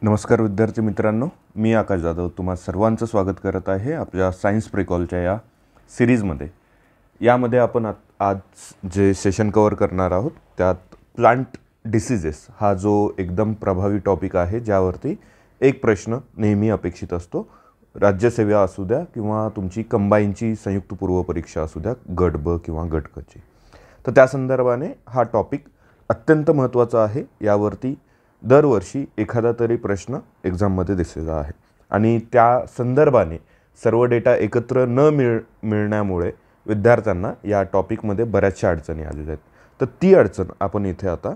नमस्कार विद्यार्थी मित्रांनो, मी आकाश जाधव तुम्हा सर्वांचं स्वागत करत आहे आपल्या सायन्स प्रिकॉलच्या या सिरीजमध्ये. यामध्ये आपण आज जे सेशन कवर करणार आहोत त्यात प्लांट डिसीजेस हा जो एकदम प्रभावी टॉपिक आहे, ज्यावरती एक प्रश्न नेहमी अपेक्षित असतो. राज्यसेवा असू द्या किंवा तुमची कंबाईनची संयुक्त पूर्व परीक्षा असू द्या, गट ब किंवा गट क ची. तर त्या संदर्भाने हा टॉपिक अत्यंत महत्त्वाचा आहे. यावरती दरवर्षी एखादा तरी प्रश्न एक्झाममध्ये दिसलेला आहे आणि त्या संदर्भाने सर्व डेटा एकत्र न मिळण्यामुळे विद्यार्थ्यांना या टॉपिकमध्ये बऱ्याचशा अडचणी आलेल्या आहेत. तर ती अडचण आपण इथे आता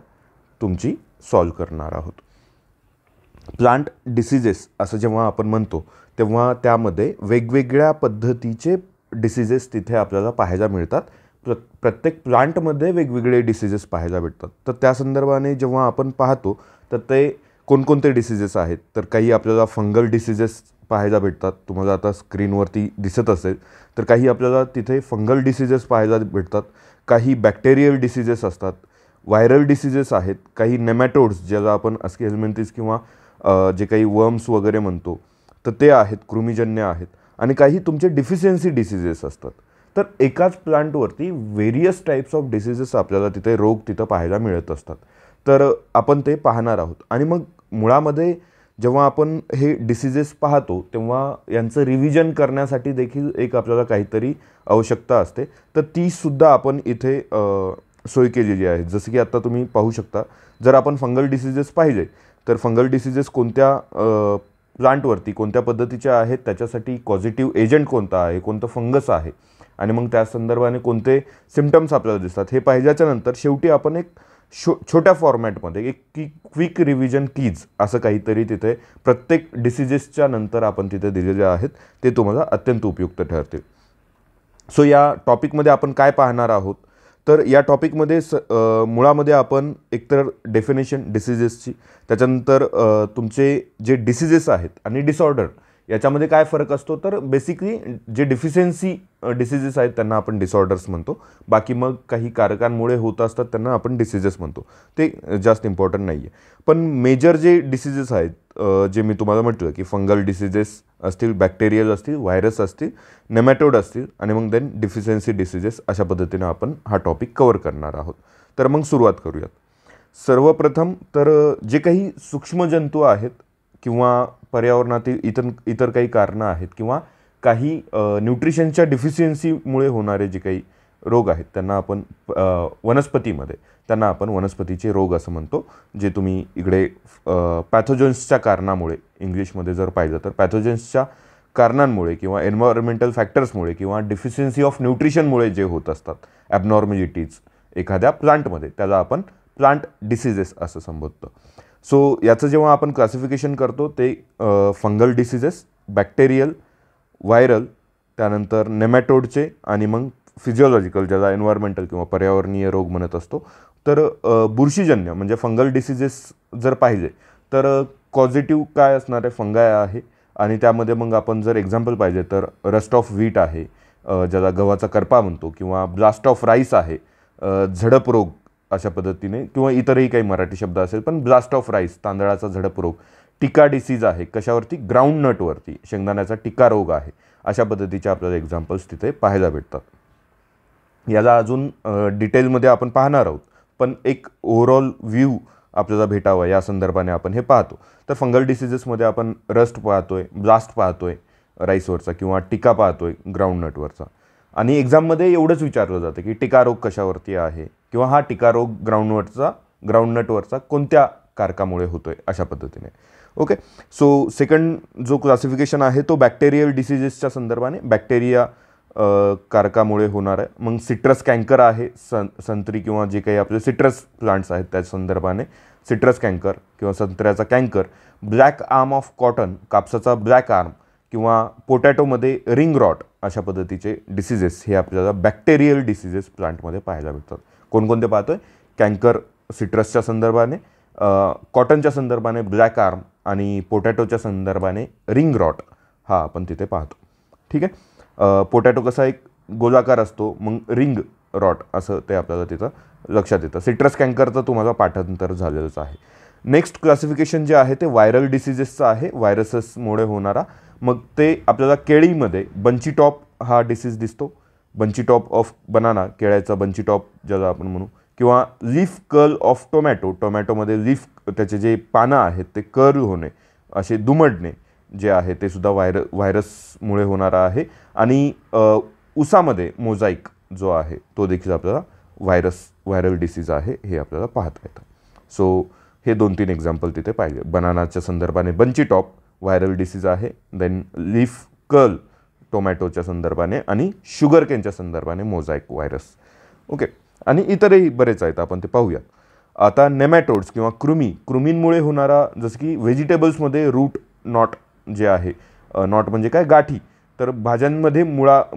तुमची सॉल्व करणार आहोत. प्लांट डिसीजेस असं जेव्हा आपण म्हणतो तेव्हा त्यामध्ये वेगवेगळ्या पद्धतीचे डिसीजेस तिथे आपल्याला पाहायला मिळतात. प्रत्येक प्लांटमध्ये वेगवेगळे डिसीजेस पाहायला भेटतात. तर त्या संदर्भाने जेव्हा आपण पाहतो तर ते कोणकोणते डिसीजेस आहेत, तर काही आपल्याला फंगल डिसीजेस पाहायला भेटतात. तुम्हाला आता स्क्रीनवरती दिसत असेल तर काही आपल्याला तिथे फंगल डिसीजेस पाहायला भेटतात. काही बॅक्टेरियल डिसीजेस असतात, व्हायरल डिसीजेस आहेत, काही नेमॅटोड्स ज्याला आपण अस्केलमेंथिस किंवा जे काही वर्म्स वगैरे म्हणतो तर ते आहेत, कृमीजन्य आहेत, आणि काही तुमचे डिफिशियन्सी डिसीजेस असतात. तर एकाच प्लांटवरती व्हेरियस टाईप्स ऑफ डिसीजेस आपल्याला तिथे रोग तिथं पाहायला मिळत असतात. तर आपण ते पाहणार आहोत. आणि मग मुळामध्ये जेव्हा आपण हे डिसीजेस पाहतो तेव्हा यांचं रिव्हिजन करण्यासाठी देखील एक आपल्याला काहीतरी आवश्यकता असते. तर तीसुद्धा आपण इथे सोय केलेली आहे. जसं की आत्ता तुम्ही पाहू शकता, जर आपण फंगल डिसीजेस पाहिले तर फंगल डिसीजेस कोणत्या प्लांटवरती कोणत्या पद्धतीच्या आहेत, त्याच्यासाठी कॉझिटिव्ह एजंट कोणता आहे, कोणतं फंगस आहे, आणि मग त्या संदर्भाने कोणते सिम्पटम्स आपल्याला दिसतात हे पाहिल्याच्या नंतर शेवटी आपण एक छोट्या फॉर्मॅटमध्ये एक क्विक रिव्हिजन कीज असं काहीतरी तिथे प्रत्येक डिसीजेसच्या नंतर आपण तिथे दिलेले आहेत. ते तुम्हाला अत्यंत उपयुक्त ठरतील. सो या टॉपिकमध्ये आपण काय पाहणार आहोत, तर या टॉपिकमध्ये मुळामध्ये आपण एकतर डेफिनेशन डिसीजेसची, त्याच्यानंतर तुमचे जे डिसीजेस आहेत आणि डिसऑर्डर याच्यामध्ये काय फरक असतो, तर बेसिकली जे डिफिशियन्सी डिसीजेस आहेत त्यांना आपण डिसऑर्डर्स म्हणतो. बाकी मग काही कारकांमुळे होत असतात त्यांना आपण डिसीजेस म्हणतो. ते जास्त इम्पॉर्टंट नाही आहे. पण मेजर जे डिसीजेस आहेत, जे मी तुम्हाला म्हटलं की फंगल डिसीजेस असतील, बॅक्टेरियल असतील, व्हायरस असतील, नेमॅटोड असतील, आणि मग देन डिफिशियन्सी डिसीजेस, अशा पद्धतीने आपण हा टॉपिक कवर करणार आहोत. तर मग सुरुवात करूयात. सर्वप्रथम तर जे काही सूक्ष्मजंतू आहेत किंवा पर्यावरणातील इतर काही कारणं आहेत किंवा काही न्यूट्रिशनच्या डिफिशियन्सीमुळे होणारे जे काही रोग आहेत त्यांना आपण वनस्पतीमध्ये त्यांना आपण वनस्पतीचे रोग असं म्हणतो. जे तुम्ही इकडे पॅथोजन्सच्या कारणामुळे इंग्लिशमध्ये जर पाहिलं तर पॅथोजन्सच्या कारणांमुळे किंवा एन्व्हायरमेंटल फॅक्टर्समुळे किंवा डिफिशियन्सी ऑफ न्यूट्रिशनमुळे जे होत असतात ॲबनॉर्मॅलिटीज एखाद्या प्लांटमध्ये, त्याला आपण प्लांट डिसीजेस असं संबोधतो. सो याचं जेव्हा आपण क्लासिफिकेशन करतो ते फंगल डिसीजेस, बॅक्टेरियल, व्हायरल, त्यानंतर नेमॅटोडचे, आणि मग फिजिओलॉजिकल ज्याला एन्व्हायरमेंटल किंवा पर्यावरणीय रोग म्हणत असतो. तर बुरशीजन्य म्हणजे फंगल डिसीजेस जर पाहिजे तर कॉझिटिव्ह काय असणार आहे, फंगाय आहे. आणि त्यामध्ये मग आपण जर एक्झाम्पल पाहिजे तर रस्ट ऑफ व्हीट आहे, ज्याला गव्हाचा करपा म्हणतो, किंवा ब्लास्ट ऑफ राईस आहे, झडप रोग अशा पद्धतीने, किंवा इतरही काही मराठी शब्द असेल पण ब्लास्ट ऑफ राईस तांदळाचा झडप रोग. टिका डिसीज आहे, कशावरती, ग्राउंड नटवरती, शेंगदाण्याचा टिका रोग आहे. अशा पद्धतीचे आपल्याला एक्झाम्पल्स तिथे पाहायला भेटतात. याला अजून डिटेलमध्ये आपण पाहणार आहोत, पण एक ओव्हरऑल व्ह्यू आपल्याला भेटावा या संदर्भाने आपण हे पाहतो. तर फंगल डिसीजेसमध्ये आपण रस्ट पाहतोय, ब्लास्ट पाहतोय राईसवरचा, किंवा टिका पाहतोय ग्राउंड नटवरचा. आणि एक्झाममध्ये एवढंच विचारलं जातं की टिका रोग कशावरती आहे, किंवा हा टिका रोग ग्राउंड नटवरचा कोणत्या कारकामुळे होतोय, अशा पद्धतीने. ओके. सो सेकंड जो क्लासिफिकेशन आहे तो बॅक्टेरियल डिसीजेसच्या संदर्भाने, बॅक्टेरिया कारकामुळे होणार आहे. मग सिट्रस कँकर आहे, संत्री किंवा जे काही आपले सिट्रस प्लांट्स आहेत त्या संदर्भाने सिट्रस कँकर किंवा संत्र्याचा कँकर. ब्लॅक आर्म ऑफ कॉटन, कापसाचा ब्लॅक आर्म, किंवा पोटॅटोमध्ये रिंग रॉट, अशा पद्धतीचे डिसीजेस हे आपल्याला बॅक्टेरियल डिसीजेस प्लांटमध्ये पाहायला भेटतात. कोणकोणते पाहतोय, कँकर सिट्रसच्या संदर्भाने, कॉटनच्या संदर्भाने ब्लॅक आर्म, आणि पोटॅटोच्या संदर्भाने रिंग रॉट हा आपण तिथे पाहतो. ठीक आहे. पोटॅटो कसा एक गोलाकार असतो, मग रिंग रॉट असं ते आपल्याला तिथं लक्षात येतं. सिट्रस कँकरचं तुम्हाला पाठांतर झालेलंच आहे. नेक्स्ट क्लासिफिकेशन जे आहे ते व्हायरल डिसिजेसचं आहे, व्हायरसेसमुळे होणारा. मग ते आपल्याला केळीमध्ये बंची टॉप हा डिसीज दिसतो, बंची टॉप ऑफ बनाना, केळ्याचा बंची टॉप ज्याला आपण म्हणू, किंवा लीफ कर्ल ऑफ टोमॅटो, टोमॅटोमध्ये लीफ त्याचे जे पानं आहेत ते कर्ल होणे, असे दुमडणे जे आहे ते सुद्धा व्हायरसमुळे होणारा आहे. आणि ऊसामध्ये मोझाईक जो आहे तो देखील आपल्याला व्हायरल डिसीज आहे हे आपल्याला पाहता येतं. सो हे 2-3 एक्झाम्पल तिथे पाहिजे. बनानाच्या संदर्भाने बंची टॉप व्हायरल डिसीज आहे, देन लीफ कर्ल टोमॅटोच्या संदर्भाने, आणि शुगर केनच्या संदर्भाने मोझाईक व्हायरस. ओके, आणि इतरही बरेच आहेत, आपण ते पाहूयात. आता नेमॅटोड्स किंवा कृमींमुळे होणारा, जसं की व्हेजिटेबल्समध्ये रूट नॉट जे आहे, नॉट म्हणजे काय, गाठी, तर भाज्यांमध्ये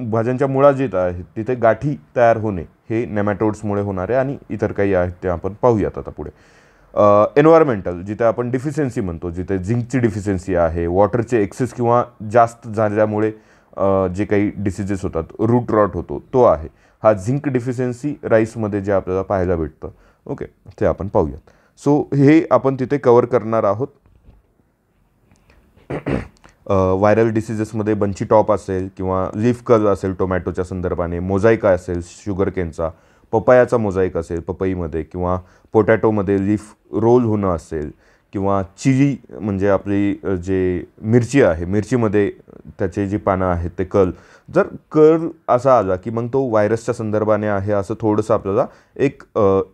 भाज्यांच्या मुळा जे आहेत तिथे गाठी तयार होणे हे नेमॅटोड्समुळे होणार आहे. आणि इतर काही आहेत ते आपण पाहूयात आता पुढे. एन्व्हायरमेंटल, जिथे आपण डिफिशियन्सी म्हणतो, जिथे झिंकची डिफिशियन्सी आहे, वॉटरचे एक्सेस किंवा जास्त झाल्यामुळे जे काही डिसिजेस होतात, रूट रॉट होतो, तो आहे. हा झिंक डिफिशियन्सी राईसमध्ये जे आपल्याला पाहायला भेटतं. ओके, ते आपण पाहूयात. सो हे आपण तिथे कवर करणार आहोत. व्हायरल डिसिजेसमध्ये बंची टॉप असेल किंवा लीफ कर्ल असेल टोमॅटोच्या संदर्भाने, मोझाईका असेल शुगर केनचा, पपायाचा मोझाईक असेल पपईमध्ये, किंवा पोटॅटोमध्ये लीफ रोल होणं असेल, किंवा चिली म्हणजे आपली जे मिरची आहे, मिरचीमध्ये त्याचे जी पानं आहेत ते जर कर्ल असा आला की मग तो व्हायरसच्या संदर्भाने आहे असं थोडंसं आपल्याला एक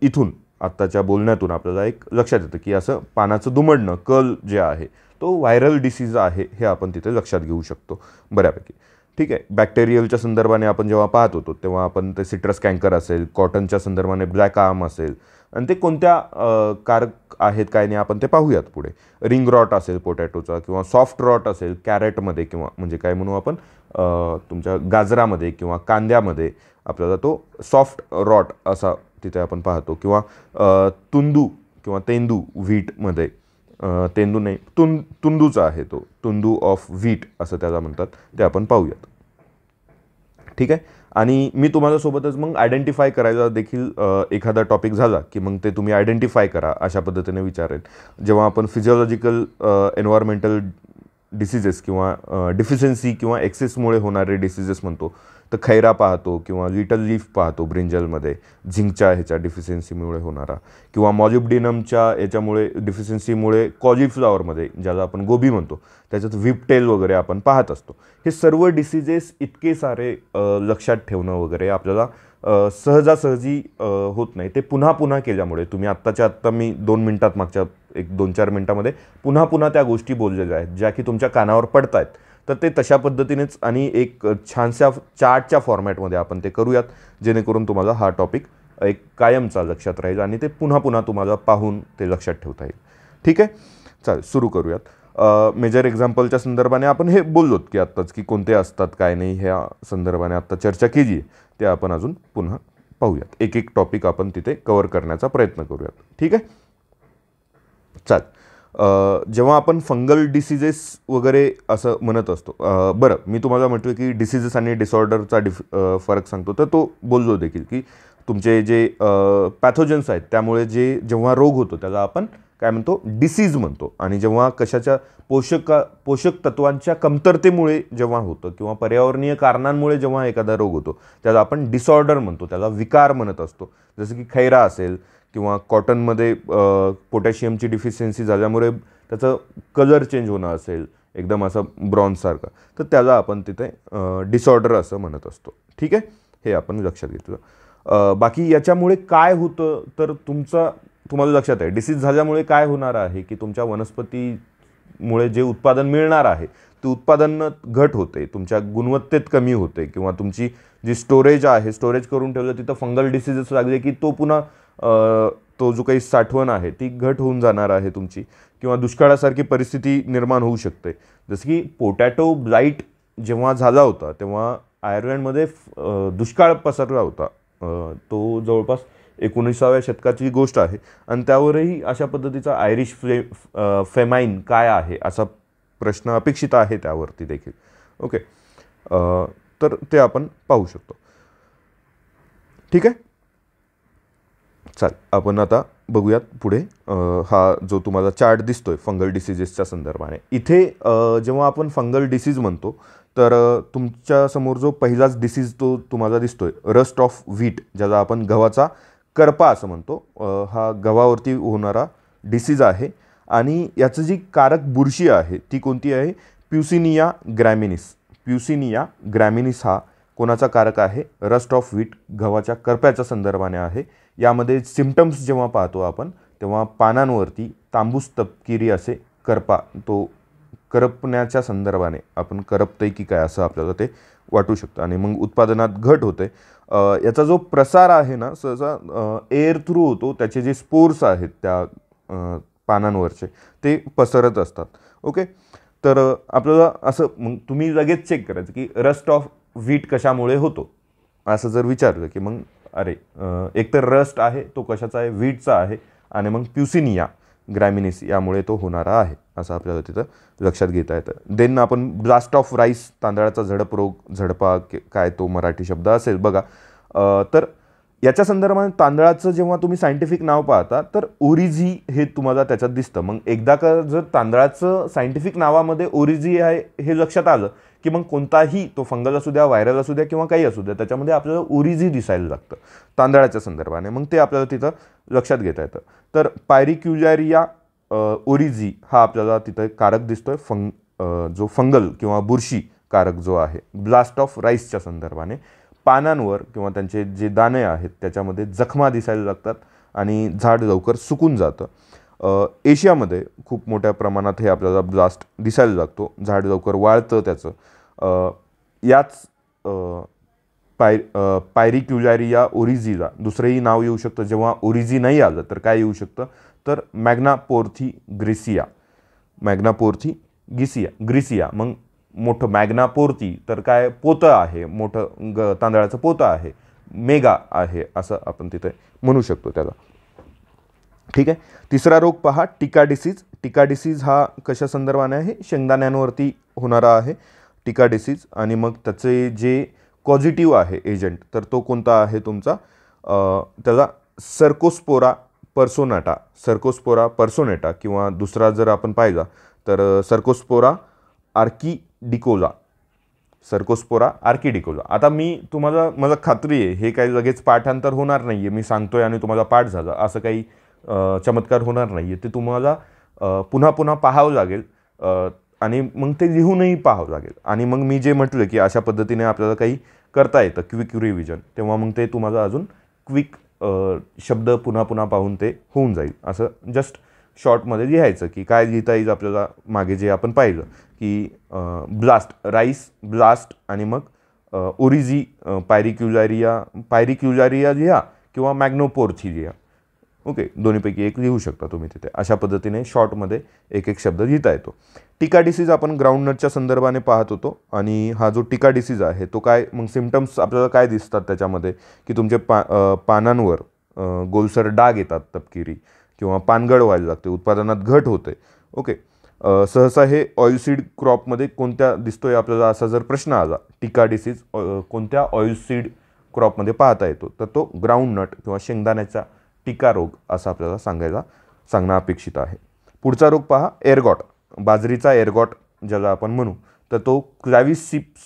इथून आत्ताच्या बोलण्यातून आपल्याला एक लक्षात येतं की असं पानाचं दुमडणं, कर्ल जे आहे तो व्हायरल डिसीज आहे हे आपण तिथे लक्षात घेऊ शकतो बऱ्यापैकी. ठीक आहे. बॅक्टेरियलच्या संदर्भाने आपण जेव्हा पाहत होतो तेव्हा आपण ते सिट्रस कँकर असेल, कॉटनच्या संदर्भाने ब्लॅक आर्म असेल, आणि ते कोणत्या कारक आहेत काय नाही आपण ते पाहूयात पुढे. रिंग रॉट असेल पोटॅटोचा, किंवा सॉफ्ट रॉट असेल कॅरेटमध्ये, किंवा म्हणजे काय म्हणू आपण तुमच्या गाजरामध्ये किंवा कांद्यामध्ये आपल्याला तो सॉफ्ट रॉट असा तिथे आपण पाहतो, किंवा तुंदू किंवा तेंदू व्हीटमध्ये, तेंदू नाही तुंदूचा आहे तो, तुंदू ऑफ व्हीट असं त्याला म्हणतात, ते आपण पाहूयात. ठीक आहे. आणि मी तुम्हाला सोबतच मग आयडेंटिफाय करायला देखील एखादा टॉपिक झाला की मग ते तुम्ही आयडेंटिफाय करा अशा पद्धतीने विचारेल. जेव्हा आपण फिजिओलॉजिकल एन्व्हायरमेंटल डिसिजेस किंवा डिफिशियन्सी किंवा एक्सेसमुळे होणारे डिसिजेस म्हणतो तर खैरा पाहतो, किंवा लिटल लीफ पाहतो ब्रिंजलमध्ये झिंकच्या ह्याच्या डिफिशियन्सीमुळे होणारा, किंवा मॉलिब्डिनमच्या याच्यामुळे डिफिशियन्सीमुळे कॉलीफ्लॉवरमध्ये ज्याला आपण गोबी म्हणतो त्याच्यात व्हिपटेल वगैरे आपण पाहत असतो. हे सर्व डिसिजेस इतके सारे लक्षात ठेवणं वगैरे आपल्याला सहजासहजी होत नाही. ते पुन्हा पुन्हा केल्यामुळे तुम्ही आत्ताच्या आत्ता मी 2 मिनटात मागच्या 1-2-4 मिनटामध्ये पुन्हा त्या गोष्टी बोललेल्या आहेत ज्या की तुमच्या कानावर पडत आहेत, तर ते तशा पद्धतीनेच आणि एक छानशा चार्टच्या फॉर्मॅटमध्ये आपण ते करूयात, जेणेकरून तुम्हाला हा टॉपिक एक कायमचा लक्षात राहील आणि ते पुन्हा तुम्हाला पाहून ते लक्षात ठेवता येईल. ठीक आहे, चालेल, सुरू करूयात. मेजर एक्झाम्पलच्या संदर्भाने आपण हे बोललोत की आत्ताच की कोणते असतात काय नाही, ह्या संदर्भाने आत्ता चर्चा केली आहे, ते आपण अजून पुन्हा पाहूयात. एक टॉपिक आपण तिथे कवर करण्याचा प्रयत्न करूयात. ठीक आहे, चालेल. जेव्हा आपण फंगल डिसिजेस वगैरे असं म्हणत असतो, बरं मी तुम्हाला म्हटलं की डिसिजेस आणि डिसऑर्डरचा फरक सांगतो, तर तो बोललो देखील की तुमचे जे पॅथोजन्स आहेत त्यामुळे जेव्हा रोग होतो त्याला आपण काय म्हणतो, डिसीज म्हणतो. आणि जेव्हा कशाच्या पोषक तत्वांच्या कमतरतेमुळे जेव्हा होतं किंवा पर्यावरणीय कारणांमुळे जेव्हा एखादा रोग होतो त्याला आपण डिसऑर्डर म्हणतो, त्याला विकार म्हणत असतो. जसं की खैरा असेल किंवा कॉटनमध्ये पोटॅशियमची डिफिशियन्सी झाल्यामुळे त्याचं कलर चेंज होणं असेल एकदम असं ब्रॉन्झसारखं, तर त्याला आपण तिथे डिसऑर्डर असं म्हणत असतो. ठीक आहे, हे आपण लक्षात घेतलं. बाकी याच्यामुळे काय होतं तर तुम्हाला लक्षात आहे डिसीज झाल्यामुळे काय होणार आहे की तुमच्या वनस्पतीमुळे जे उत्पादन मिळणार आहे ते उत्पादन घट होते, तुमच्या गुणवत्तेत कमी होते, किंवा तुमची जी स्टोरेज करून ठेवलं तिथं फंगल डिसीजेस लागले की तो पुन्हा तो जो काही साठवण आहे ती घट होऊन जाणार आहे तुमची, किंवा दुष्काळासारखी परिस्थिती निर्माण होऊ शकते. जसं की पोटॅटो ब्लाईट जेव्हा झाला होता तेव्हा आयर्लंडमध्ये दुष्काळ पसरला होता. तो जवळपास 19व्या शतकाची गोष्ट आहे आणि त्यावरही अशा पद्धतीचा आयरिश फेमाईन काय आहे असा प्रश्न अपेक्षित आहे त्यावरती देखील. ओके, तर ते आपण पाहू शकतो. ठीक आहे, चालेल. आपण आता बघूयात पुढे. हा जो तुम्हाला चार्ट दिसतोय फंगल डिसीजेसच्या संदर्भाने, इथे जेव्हा आपण फंगल डिसीज म्हणतो तर तुमच्यासमोर जो पहिलाच डिसीज तो तुम्हाला दिसतोय रस्ट ऑफ व्हीट, ज्याला आपण गव्हाचा करपा असं म्हणतो. हा गव्हावरती होणारा डिसीज आहे आणि याचं जी कारक बुरशी आहे ती कोणती आहे? प्युसिनिया ग्रॅमिनिस. प्युसिनिया ग्रॅमिनिस हा कोणाचा कारक आहे? रस्ट ऑफ व्हीट, गव्हाच्या करप्याच्या संदर्भाने आहे. यामध्ये सिम्पटम्स जेव्हा पाहतो आपण तेव्हा पानांवरती तांबूस तपकिरी असे करपा, तो करपण्याच्या संदर्भाने आपण करपतंय की काय असं आपल्याला ते वाटू शकतं आणि मग उत्पादनात घट होते. याचा जो प्रसार आहे ना सहसा एअर थ्रू होतो. त्याचे जे स्पोर्स आहेत त्या पानांवरचे ते पसरत असतात. ओके, तर आपल्याला असं मग तुम्ही लगेच चेक करायचं की रस्ट ऑफ व्हीट कशामुळे होतो असं जर विचारलं की मग अरे एकतर रस्ट आहे तो कशाचा आहे? व्हीटचा आहे आणि मग प्युसिनिया ग्रॅमिनिस यामुळे तो होणारा आहे असं आपल्याला तिथं लक्षात घेता येतं. देन आपण ब्लास्ट ऑफ राईस, तांदळाचा झडप रोग, झडपा काय तो मराठी शब्द असेल बघा. तर याच्या संदर्भात तांदळाचं जेव्हा तुम्ही सायंटिफिक नाव पाहता तर ओरिझी हे तुम्हाला त्याच्यात दिसतं. मग एकदा का जर तांदळाचं सायंटिफिक नावामध्ये ओरिझी आहे हे लक्षात आलं की मग कोणताही तो फंगल असू द्या, व्हायरल असू द्या किंवा काही असू द्या, त्याच्यामध्ये आपल्याला ओरिझी दिसायला लागतं तांदळाच्या संदर्भाने. मग ते आपल्याला तिथं लक्षात घेता येतं. तर पायरिक्युलॅरिया ओरिझी हा आपल्याला तिथं कारक दिसतोय, जो फंगल किंवा बुरशी कारक जो आहे. ब्लास्ट ऑफ राईसच्या संदर्भाने पानांवर किंवा त्यांचे जे दाणे आहेत त्याच्यामध्ये जखमा दिसायला लागतात आणि झाड लवकर सुकून जातं. एशियामध्ये खूप मोठ्या प्रमाणात हे आपल्याला ब्लास्ट दिसायला लागतो, झाड लवकर वाळतं त्याचं. याच पायरिक्युलॅरिया ओरिझीला दुसरंही नाव येऊ शकतं. जेव्हा ओरिझी नाही आलं तर काय येऊ शकतं? तर मॅग्नापोर्थी ग्रिसिया. मॅग्नापोर्थी ग्रिसिया. मग मोठं मॅग्नापोर्थी तर काय? पोतं आहे, मोठं तांदळाचं पोतं आहे, मेगा आहे असं आपण तिथे म्हणू शकतो त्याला. ठीक आहे. तिसरा रोग पहा, टिका डिसीज. टिका डिसीज हा कशा संदर्भाने आहे? शेंगदाण्यांवरती होणारा आहे टिका डिसीज. आणि मग त्याचे जे पॉझिटिव्ह आहे एजंट तर तो कोणता आहे तुमचा? त्याला सर्कोस्पोरा पर्सोनाटा. सर्कोस्पोरा पर्सोनेटा किंवा दुसरा जर आपण पाहिला तर सर्कोस्पोरा आर्किडिकोला. सर्कोस्पोरा आर्किडिकोला. आता मला खात्री आहे हे काही लगेच पाठांतर होणार नाही आहे. मी सांगतोय आणि तुम्हाला पाठ झालं असं काही चमत्कार होणार नाही आहे. ते तुम्हाला पुन्हा पुन्हा पाहावं लागेल आणि मग ते लिहूनही पाहावं लागेल. आणि मग मी जे म्हटलं की अशा पद्धतीने आपल्याला काही करता येतं क्विक रिव्हिजन, तेव्हा मग ते तुम्हाला अजून क्विक शब्द पुन्हा पुन्हा पाहून ते होऊन जाईल. असं जस्ट शॉर्टमध्ये लिहायचं की काय लिहिता येईल आपल्याला. मागे जे आपण पाहिलं की ब्लास्ट राईस ब्लास्ट आणि मग ओरिझी पायरिक्युलॅरिया लिहा किंवा मॅग्नोपोर्थी लिहा. ओके, दोन्हीपैकी एक लिहू शकता तुम्ही तिथे. अशा पद्धतीने शॉर्टमध्ये एक एक शब्द लिहिता येतो. टिका डिसीज आपण ग्राउंडनटच्या संदर्भाने पाहत होतो आणि हा जो टिका डिसीज आहे तो काय? मग सिम्पटम्स आपल्याला काय दिसतात त्याच्यामध्ये की तुमचे पानांवर गोलसर डाग येतात तपकिरी किंवा पानगळ व्हायला लागते, उत्पादनात घट होते. ओके, सहसा हे ऑइलसीड क्रॉपमध्ये कोणत्या दिसतोय आपल्याला असा जर प्रश्न आला, टिका डिसीज कोणत्या ऑइलसीड क्रॉपमध्ये पाहता येतो तर तो ग्राउंडनट किंवा शेंगदाण्याचा टिका रोग असं आपल्याला सांगणं अपेक्षित आहे. पुढचा रोग पहा, एअरगॉट. बाजरीचा एअरगॉट ज्याला आपण म्हणू तर तो क्लॅव्हिसिप्स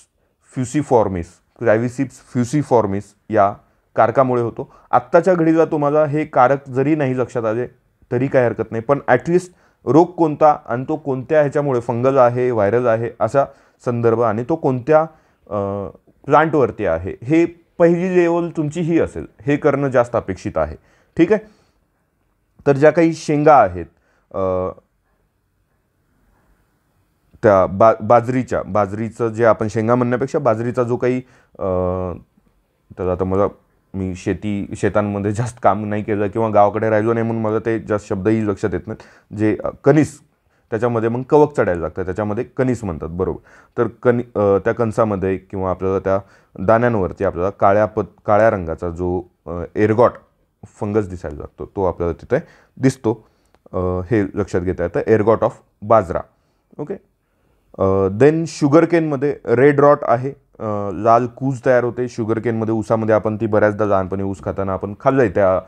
फ्युसिफॉर्मिस या कारकामुळे होतो. आत्ताच्या घडीला तुम्हाला हे कारक जरी नाही लक्षात आले तरी काही हरकत नाही, पण ॲटलिस्ट रोग कोणता आणि तो कोणत्या ह्याच्यामुळे फंगल आहे, व्हायरल आहे असा संदर्भ आणि तो कोणत्या प्लांटवरती आहे हे पहिली लेवल तुमची ही असेल, हे करणं जास्त अपेक्षित आहे. ठीक आहे. तर ज्या काही शेंगा आहेत त्या बाजरीचं जे आपण शेंगा म्हणण्यापेक्षा बाजरीचा जो काही तर आता मी शेतांमध्ये जास्त काम नाही केलं किंवा गावाकडे राहिलो नाही म्हणून मला ते जास्त शब्दही लक्षात येत नाहीत. जे कणीस त्याच्यामध्ये मग कवक चढायला लागतं, त्याच्यामध्ये कणीस म्हणतात बरोबर. तर त्या कणसामध्ये किंवा आपल्याला त्या दाण्यांवरती आपल्याला काळ्या रंगाचा जो एअरगॉट फंगस दिसायला लागतो तो आपल्याला तिथे दिसतो. हे लक्षात घेता येतं, ergot of bajra. Okay. Then शुगरकेनमध्ये रेड रॉट आहे, लाल कूज तयार होते शुगरकेनमध्ये. ऊसामध्ये आपण ती बऱ्याचदा लहानपणी ऊस खाताना आपण खाल्लं आहे त्या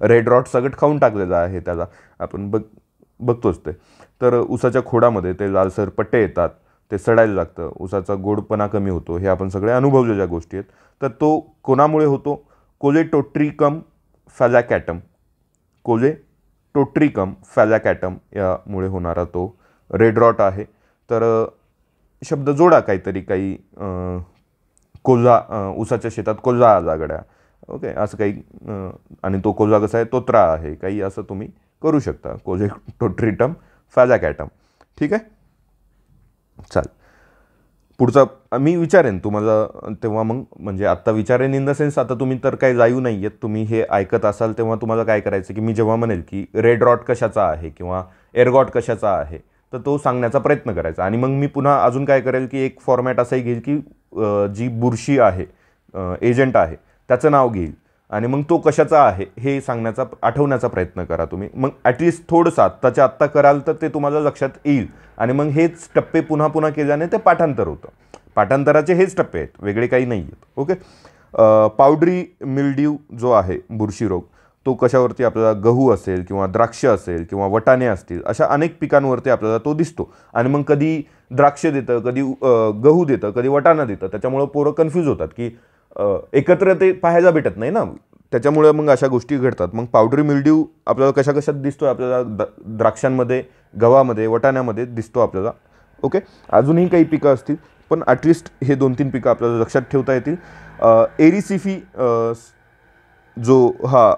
रेड रॉट सगळं खाऊन टाकलेला आहे त्याला, आपण बघतोच ते. तर ऊसाच्या खोडामध्ये ते लालसर पट्टे येतात, ते सडायला लागतं, ऊसाचा गोडपणा कमी होतो, हे आपण सगळे अनुभवलेल्या गोष्टी आहेत. तर तो कोणामुळे होतो? कोलेटोट्रिकम फॅलॅकॅटम, कोलेटोट्रिकम फॅलॅकॅटम यामुळे होणारा तो रेड रॉट आहे. तर शब्द जोडा काहीतरी, काही कोल्हा, ऊसाच्या शेतात कोल्हा आला गड्या, ओके, असं काही, आणि तो कोल्हा कसा आहे? तोत्रा आहे काही, असं तुम्ही करू शकता. कोलेटोट्रिटम फॅलॅकॅटम. ठीक आहे, चाल. पुढचा मी विचारेन तुम्हाला तेव्हा, मग म्हणजे आत्ता विचारेन इन द सेन्स, आता तुम्ही तर काही लाईव्ह नाही आहेत, तुम्ही हे ऐकत असाल तेव्हा तुम्हाला काय करायचं की मी जेव्हा म्हणेल की रेड रॉट कशाचा आहे किंवा एअरगॉट कशाचा आहे, तर तो सांगण्याचा प्रयत्न करायचा. आणि मग मी पुन्हा अजून काय करेल की एक फॉर्मॅट असाही घेईल की जी बुरशी आहे, एजंट आहे, त्याचं नाव घेईल आणि मग तो कशाचा आहे हे सांगण्याचा, आठवण्याचा प्रयत्न करा तुम्ही. मग ॲटलिस्ट थोडंसं आत्ताच्या आत्ता कराल तर ते तुम्हाला लक्षात येईल. आणि मग हेच टप्पे पुन्हा पुन्हा केल्याने ते पाठांतर होतं. पाठांतराचे हेच टप्पे आहेत, वेगळे काही नाही आहेत. ओके. पावडरी मिल्ड्यू जो आहे, बुरशी रोग, तो कशावरती आपल्याला, गहू असेल किंवा द्राक्ष असेल किंवा वटाणे असतील, अशा अनेक पिकांवरती आपल्याला तो दिसतो. आणि मग कधी द्राक्ष देतं, कधी गहू देतं, कधी वटाणा देतं. त्याच्यामुळं पोरं कन्फ्यूज होतात की एकत्र ते पाहायला भेटत नाही ना, त्याच्यामुळे मग अशा गोष्टी घडतात. मग पावडरी मिल्ड्यू आपल्याला कशा कशात दिसतो? आपल्याला द्राक्षांमध्ये, गव्हामध्ये, वटाण्यामध्ये दिसतो आपल्याला. ओके. अजूनही काही पिकं असतील, पण ॲटलिस्ट हे 2-3 पिकं आपल्याला लक्षात ठेवता येतील. एरिसिफी, जो हा,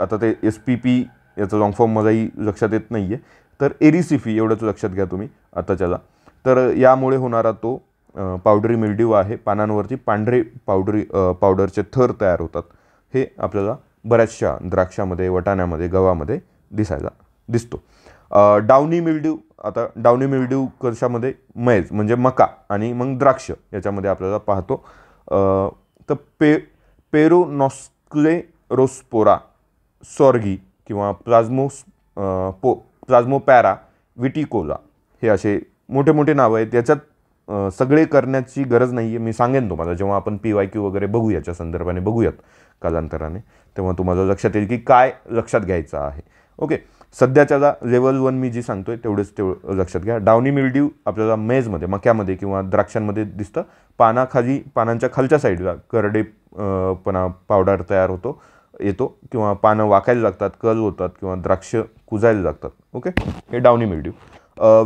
आता ते SPP याचं लॉंग फॉर्म मलाही लक्षात येत नाही आहे, तर एरिसिफी एवढंच लक्षात घ्या तुम्ही आताच्याला. तर यामुळे होणारा तो पावडरी मिल्ड्यू आहे. पानांवरती पांढरे पावडरचे थर तयार होतात. हे आपल्याला बऱ्याचशा द्राक्षामध्ये, वटाण्यामध्ये, गव्हामध्ये दिसतो. डाउनी मिल्ड्यू, आता डाउनी मिल्ड्यू कशामध्ये? मैज म्हणजे मका आणि मग द्राक्ष याच्यामध्ये आपल्याला पाहतो. तर पेरोनॉस्क्लेरोस्पोरा सॉर्गी किंवा प्लाझ्मोपॅरा विटिकोला, हे असे मोठे मोठे नावं आहेत. याच्यात सगळे करण्याची गरज नाही आहे. मी सांगेन तुम्हाला जेव्हा आपण PYQ वगैरे बघू, याच्या संदर्भाने बघूयात कालांतराने, तेव्हा तुम्हाला लक्षात येईल की काय लक्षात घ्यायचं आहे. ओके. सध्याच्याला लेवल 1 मी जी सांगतोय तेवढं लक्षात घ्या. डाउनी मिल्ड्यू आपल्याला मेजमध्ये, मक्यामध्ये किंवा द्राक्षांमध्ये दिसतं. पानांच्या खालच्या साईडला करडेपणा पावडर तयार येतो किंवा पानं वाकायला लागतात, कल होतात किंवा द्राक्ष कुजायला लागतात. ओके. हे डाउनी मिल्ड्यू.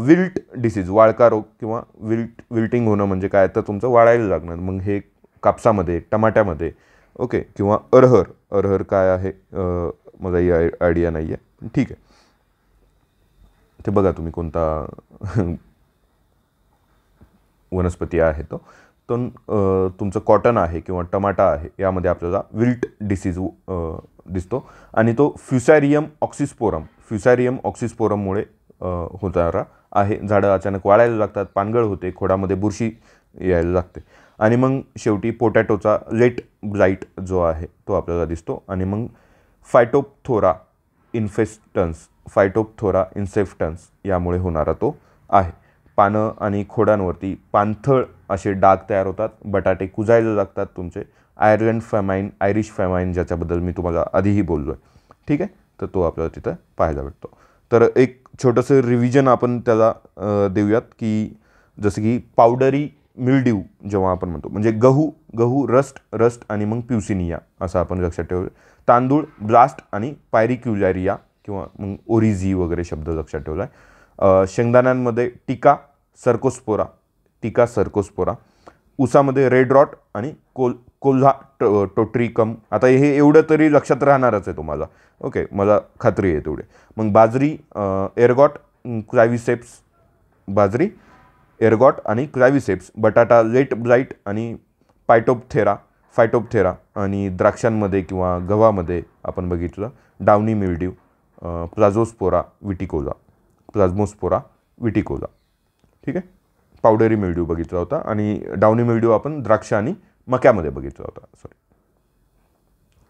विल्ट डिसीज, वाळका रोग किंवा विल्टिंग होणं म्हणजे काय? तर तुमचं वाळायला लागणार. मग हे कापसामध्ये, टमाट्यामध्ये, ओके, किंवा अरहर काय आहे मला ही आयडिया नाही आहे. ठीक आहे, ते बघा तुम्ही कोणता वनस्पती आहे तो. तुमचं कॉटन आहे किंवा टमाटा आहे, यामध्ये आपल्याला विल्ट डिसीज दिसतो. आणि तो फ्युसॅरियम ऑक्सिस्पोरममुळे होणारा आहे. झाडं अचानक वाळायला लागतात, पानगळ होते, खोडामध्ये बुरशी यायला लागते. आणि मग शेवटी पोटॅटोचा लेट ब्लाइट जो आहे तो आपल्याला दिसतो. आणि मग फायटोप्थोरा इन्सेफ्टन्स यामुळे होणारा तो आहे. पानं आणि खोडांवरती पाणथळ असे डाग तयार होतात, बटाटे कुजायला लागतात तुमचे. आयरिश फॅमाईन ज्याच्याबद्दल मी तुम्हाला आधीही बोललो आहे. ठीक आहे, तर तो आपल्याला तिथं पाहायला भेटतो. तर एक छोटंसं रिव्हिजन आपण त्याला देऊयात की जसं की पावडरी मिल्ड्यू जेव्हा आपण म्हणतो, म्हणजे गहू रस्ट आणि मग प्युसिनिया असं आपण लक्षात ठेवलं. तांदूळ ब्लास्ट आणि पायरिक्युलॅरिया किंवा मग ओरिझी वगैरे शब्द लक्षात ठेवला आहे. शेंगदाण्यांमध्ये टिका सर्कोस्पोरा. ऊसामध्ये रेड रॉट आणि कोल्हा टोट्रिकम. आता हे एवढं तरी लक्षात राहणारच आहे तुम्हाला. ओके, मला खात्री आहे तेवढे. मग बाजरी एअरगॉट आणि क्लॅव्हिसेप्स. बटाटा लेट ब्लाइट आणि फायटोप्थेरा. आणि द्राक्षांमध्ये किंवा गव्हामध्ये आपण बघितलं डाउनी मिल्ड्यू, प्लाझ्मोस्पोरा विटिकोला. ठीक आहे, पावडरी मिल्ड्यू बघितला होता आणि डाउनी मिल्ड्यू आपण द्राक्ष आणि मक्यामध्ये बघितला होता.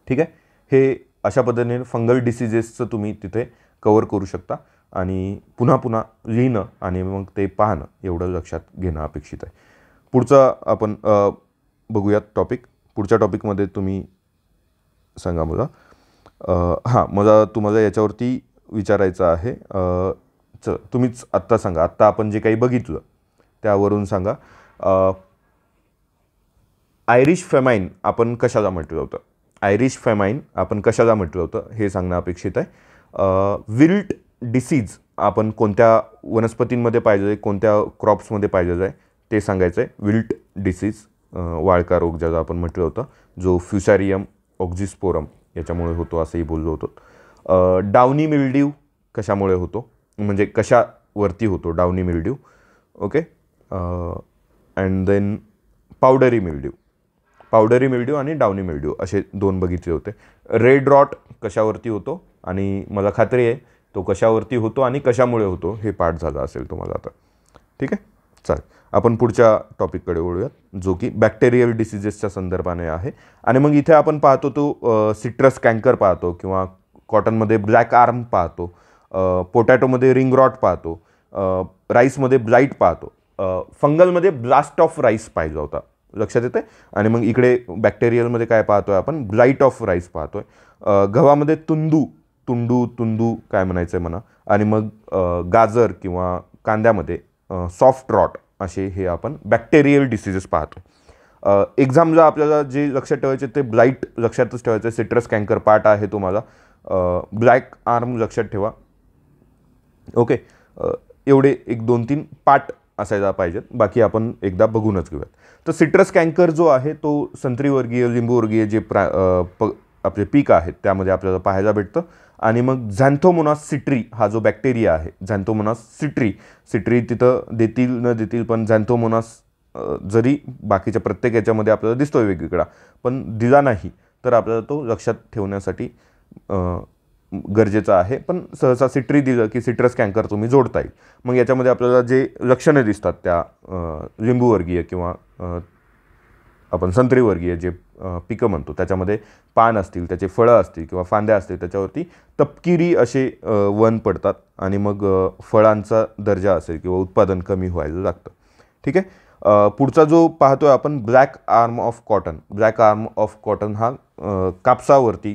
ठीक आहे, हे अशा पद्धतीने फंगल डिसिजेसचं तुम्ही तिथे कवर करू शकता. आणि पुन्हा पुन्हा लिहिणं आणि मग ते पाहणं एवढं लक्षात घेणं अपेक्षित आहे. पुढचा आपण बघूयात टॉपिक. पुढच्या टॉपिकमध्ये तुम्ही सांगा मला. हां, मला तुम्हाला याच्यावरती विचारायचं आहे. तुम्हीच आत्ता सांगा, आत्ता आपण जे काही बघितलं त्यावरून सांगा. आयरिश फेमाईन आपण कशाला म्हटलं होतं? आयरिश फेमाईन आपण कशाला म्हटलं होतं हे सांगणं अपेक्षित आहे. विल्ट डिसीज आपण कोणत्या वनस्पतींमध्ये पाहिलं आहे, कोणत्या क्रॉप्समध्ये पाहिलेलं आहे ते सांगायचं आहे. विल्ट डिसीज, वाळका रोग ज्याला आपण म्हटलं होतं, जो फ्युसॅरियम ऑक्झिस्पोरम याच्यामुळे होतो असंही बोललो होतो. डाउनी मिल्ड्यू कशामुळे होतो, म्हणजे कशावरती होतो downy mildew. Okay. And then powdery mildew आणि डाउनी मिल्ड्यू असे 2 बघितले होते. रेड रॉट कशावरती होतो आणि मला खात्री आहे तो कशावरती होतो आणि कशामुळे होतो हे पाठ झालं असेल तुम्हाला आता. ठीक आहे, चालेल. आपण पुढच्या टॉपिककडे वळूयात, जो की बॅक्टेरियल डिसिजेसच्या संदर्भाने आहे. आणि मग इथे आपण पाहतो तो सिट्रस कँकर पाहतो, किंवा कॉटनमध्ये ब्लॅक आर्म पाहतो, पोटॅटोमध्ये रिंग रॉट पाहतो, राईसमध्ये ब्लाईट पाहतो, फंगलमध्ये ब्लास्ट ऑफ राईस पाहिला होता, लक्षात येते. आणि मग इकडे बॅक्टेरियलमध्ये काय पाहतोय आपण, ब्लाईट ऑफ राईस पाहतोय. गव्हामध्ये तुंडू काय म्हणायचं आहे म्हणा. आणि मग गाजर किंवा कांद्यामध्ये सॉफ्ट रॉट असे हे आपण बॅक्टेरियल डिसिजेस पाहतो. एक्झामला आपल्याला जे लक्षात ठेवायचे ते ब्लाईट लक्षातच ठेवायचं, सिट्रस कँकर पार्ट आहे तुम्हाला. ब्लॅक आर्म लक्षात ठेवा. ओके, एवढे 1, 2, 3 पार्ट असायला पाहिजेत, बाकी आपण एकदा बघूनच घेऊयात. तर सिट्रस कँकर जो आहे तो संत्रीवर्गीय, लिंबूवर्गीय जे आपले पीक आहेत त्यामध्ये आपल्याला पाहायला भेटतं. आणि मग झॅन्थोमोनास सिट्री हा जो बॅक्टेरिया आहे, झॅन्थोमोनास सिट्री तिथं देतील न देतील, पण झॅन्थोमोनास जरी बाकीच्या प्रत्येक याच्यामध्ये आपल्याला दिसतोय वेगवेगळा, पण दिला नाही तर आपल्याला तो लक्षात ठेवण्यासाठी गरजेचं आहे. पण सहसा सिट्री दिलं की सिट्रस कँकर तुम्ही जोडता येईल. मग याच्यामध्ये आपल्याला जे लक्षणे दिसतात त्या लिंबूवर्गीय किंवा आपण संत्रीवर्गीय जे पिकं म्हणतो त्याच्यामध्ये पान असतील, त्याचे फळं असतील किंवा फांद्या असतील, त्याच्यावरती तपकिरी असे वन पडतात आणि मग फळांचा दर्जा असेल किंवा उत्पादन कमी व्हायला लागतं. ठीक आहे. पुढचा जो पाहतोय आपण ब्लॅक आर्म ऑफ कॉटन हा कापसावरती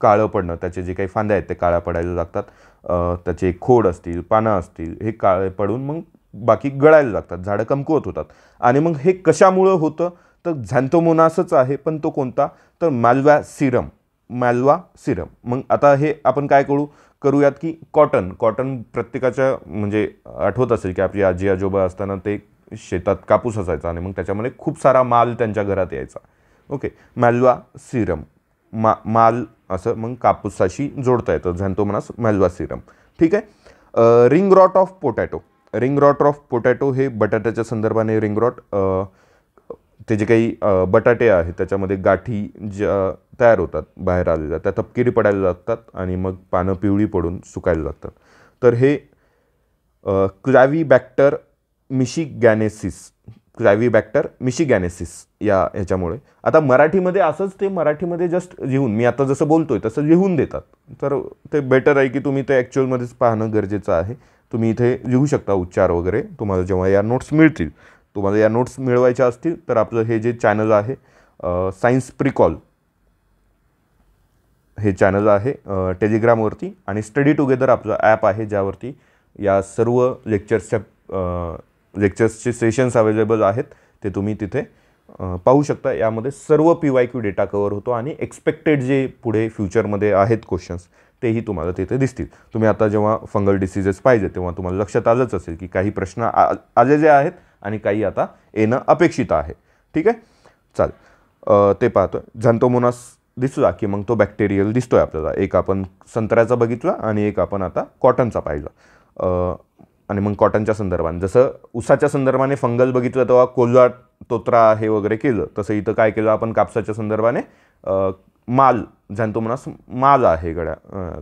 काळं पडणं, त्याचे जे काही फांद्या आहेत ते काळ्या पडायला लागतात, त्याचे खोड असतील, पानं असतील, हे काळे पडून मग बाकी गळायला लागतात, झाडं कमकुवत होतात. आणि मग हे कशामुळं होतं तर झॅन्थोमोनासच आहे, पण तो कोणता तर माल्वा सिरम. मग आता हे आपण काय करूयात की कॉटन प्रत्येकाच्या म्हणजे आठवत असेल की आपली आजी आजोबा असताना ते शेतात कापूस असायचा आणि मग त्याच्यामध्ये खूप सारा माल त्यांच्या घरात यायचा. ओके, माल्वा सिरम, माल असं मग कापूसाशी जोडता येतं, झॅन्थोमोनास माल्वा सिरम. ठीक आहे. रिंग रॉट ऑफ पोटॅटो हे बटाट्याच्या संदर्भाने रिंग रॉट, ते जे काही बटाटे आहेत त्याच्यामध्ये गाठी ज्या तयार होतात बाहेर आलेल्या त्या तपकिरी पडायला लागतात आणि मग पानं पिवळी पडून सुकायला लागतात. तर हे क्लॅव्हीबॅक्टर मिशिगॅनेसिस या ह्याच्यामुळे. आता मराठीमध्ये जस्ट लिहून, मी आता जसं बोलतोय तसं लिहून देतात, तर ते बेटर आहे की तुम्ही ते ॲक्च्युअलमध्येच पाहणं गरजेचं आहे. तुम्ही इथे लिहू शकता उच्चार वगैरे. तुम्हाला जेव्हा या नोट्स मिळतील, तुम्हाला या नोट्स मिळवायच्या असतील तर आपलं हे जे चॅनल आहे सायन्स प्रिकॉल, हे चॅनल आहे टेलिग्रामवरती, आणि स्टडी टुगेदर आपलं ॲप आहे ज्यावरती या सर्व लेक्चर्सचे सेशन्स अवेलेबल आहेत, ते तुम्ही तिथे पाहू शकता. यामध्ये सर्व PYQ डेटा कवर होतो आणि एक्सपेक्टेड जे पुढे फ्युचरमध्ये आहेत क्वेश्चन्स तेही तुम्हाला तिथे दिसतील. तुम्ही आता जेव्हा फंगल डिसिजेस पाहिजे तेव्हा तुम्हाला लक्षात आलंच असेल की काही प्रश्न आलेले आहेत आणि काही आता येणं अपेक्षित आहे. ठीक आहे, चालेल. ते पाहतोय. झॅन्थोमोनास दिसला की मग तो बॅक्टेरियल दिसतोय आपल्याला. एक आपण संत्र्याचा बघितला आणि एक आपण आता कॉटनचा पाहिला. आणि मग कॉटनच्या संदर्भाने जसं ऊसाच्या संदर्भाने फंगल बघितलं तेव्हा कोल्हा तोत्रा हे वगैरे केलं, तसं इथं काय केलं आपण कापसाच्या संदर्भाने माल, झॅन्थोमोनास माल आहे गड्या,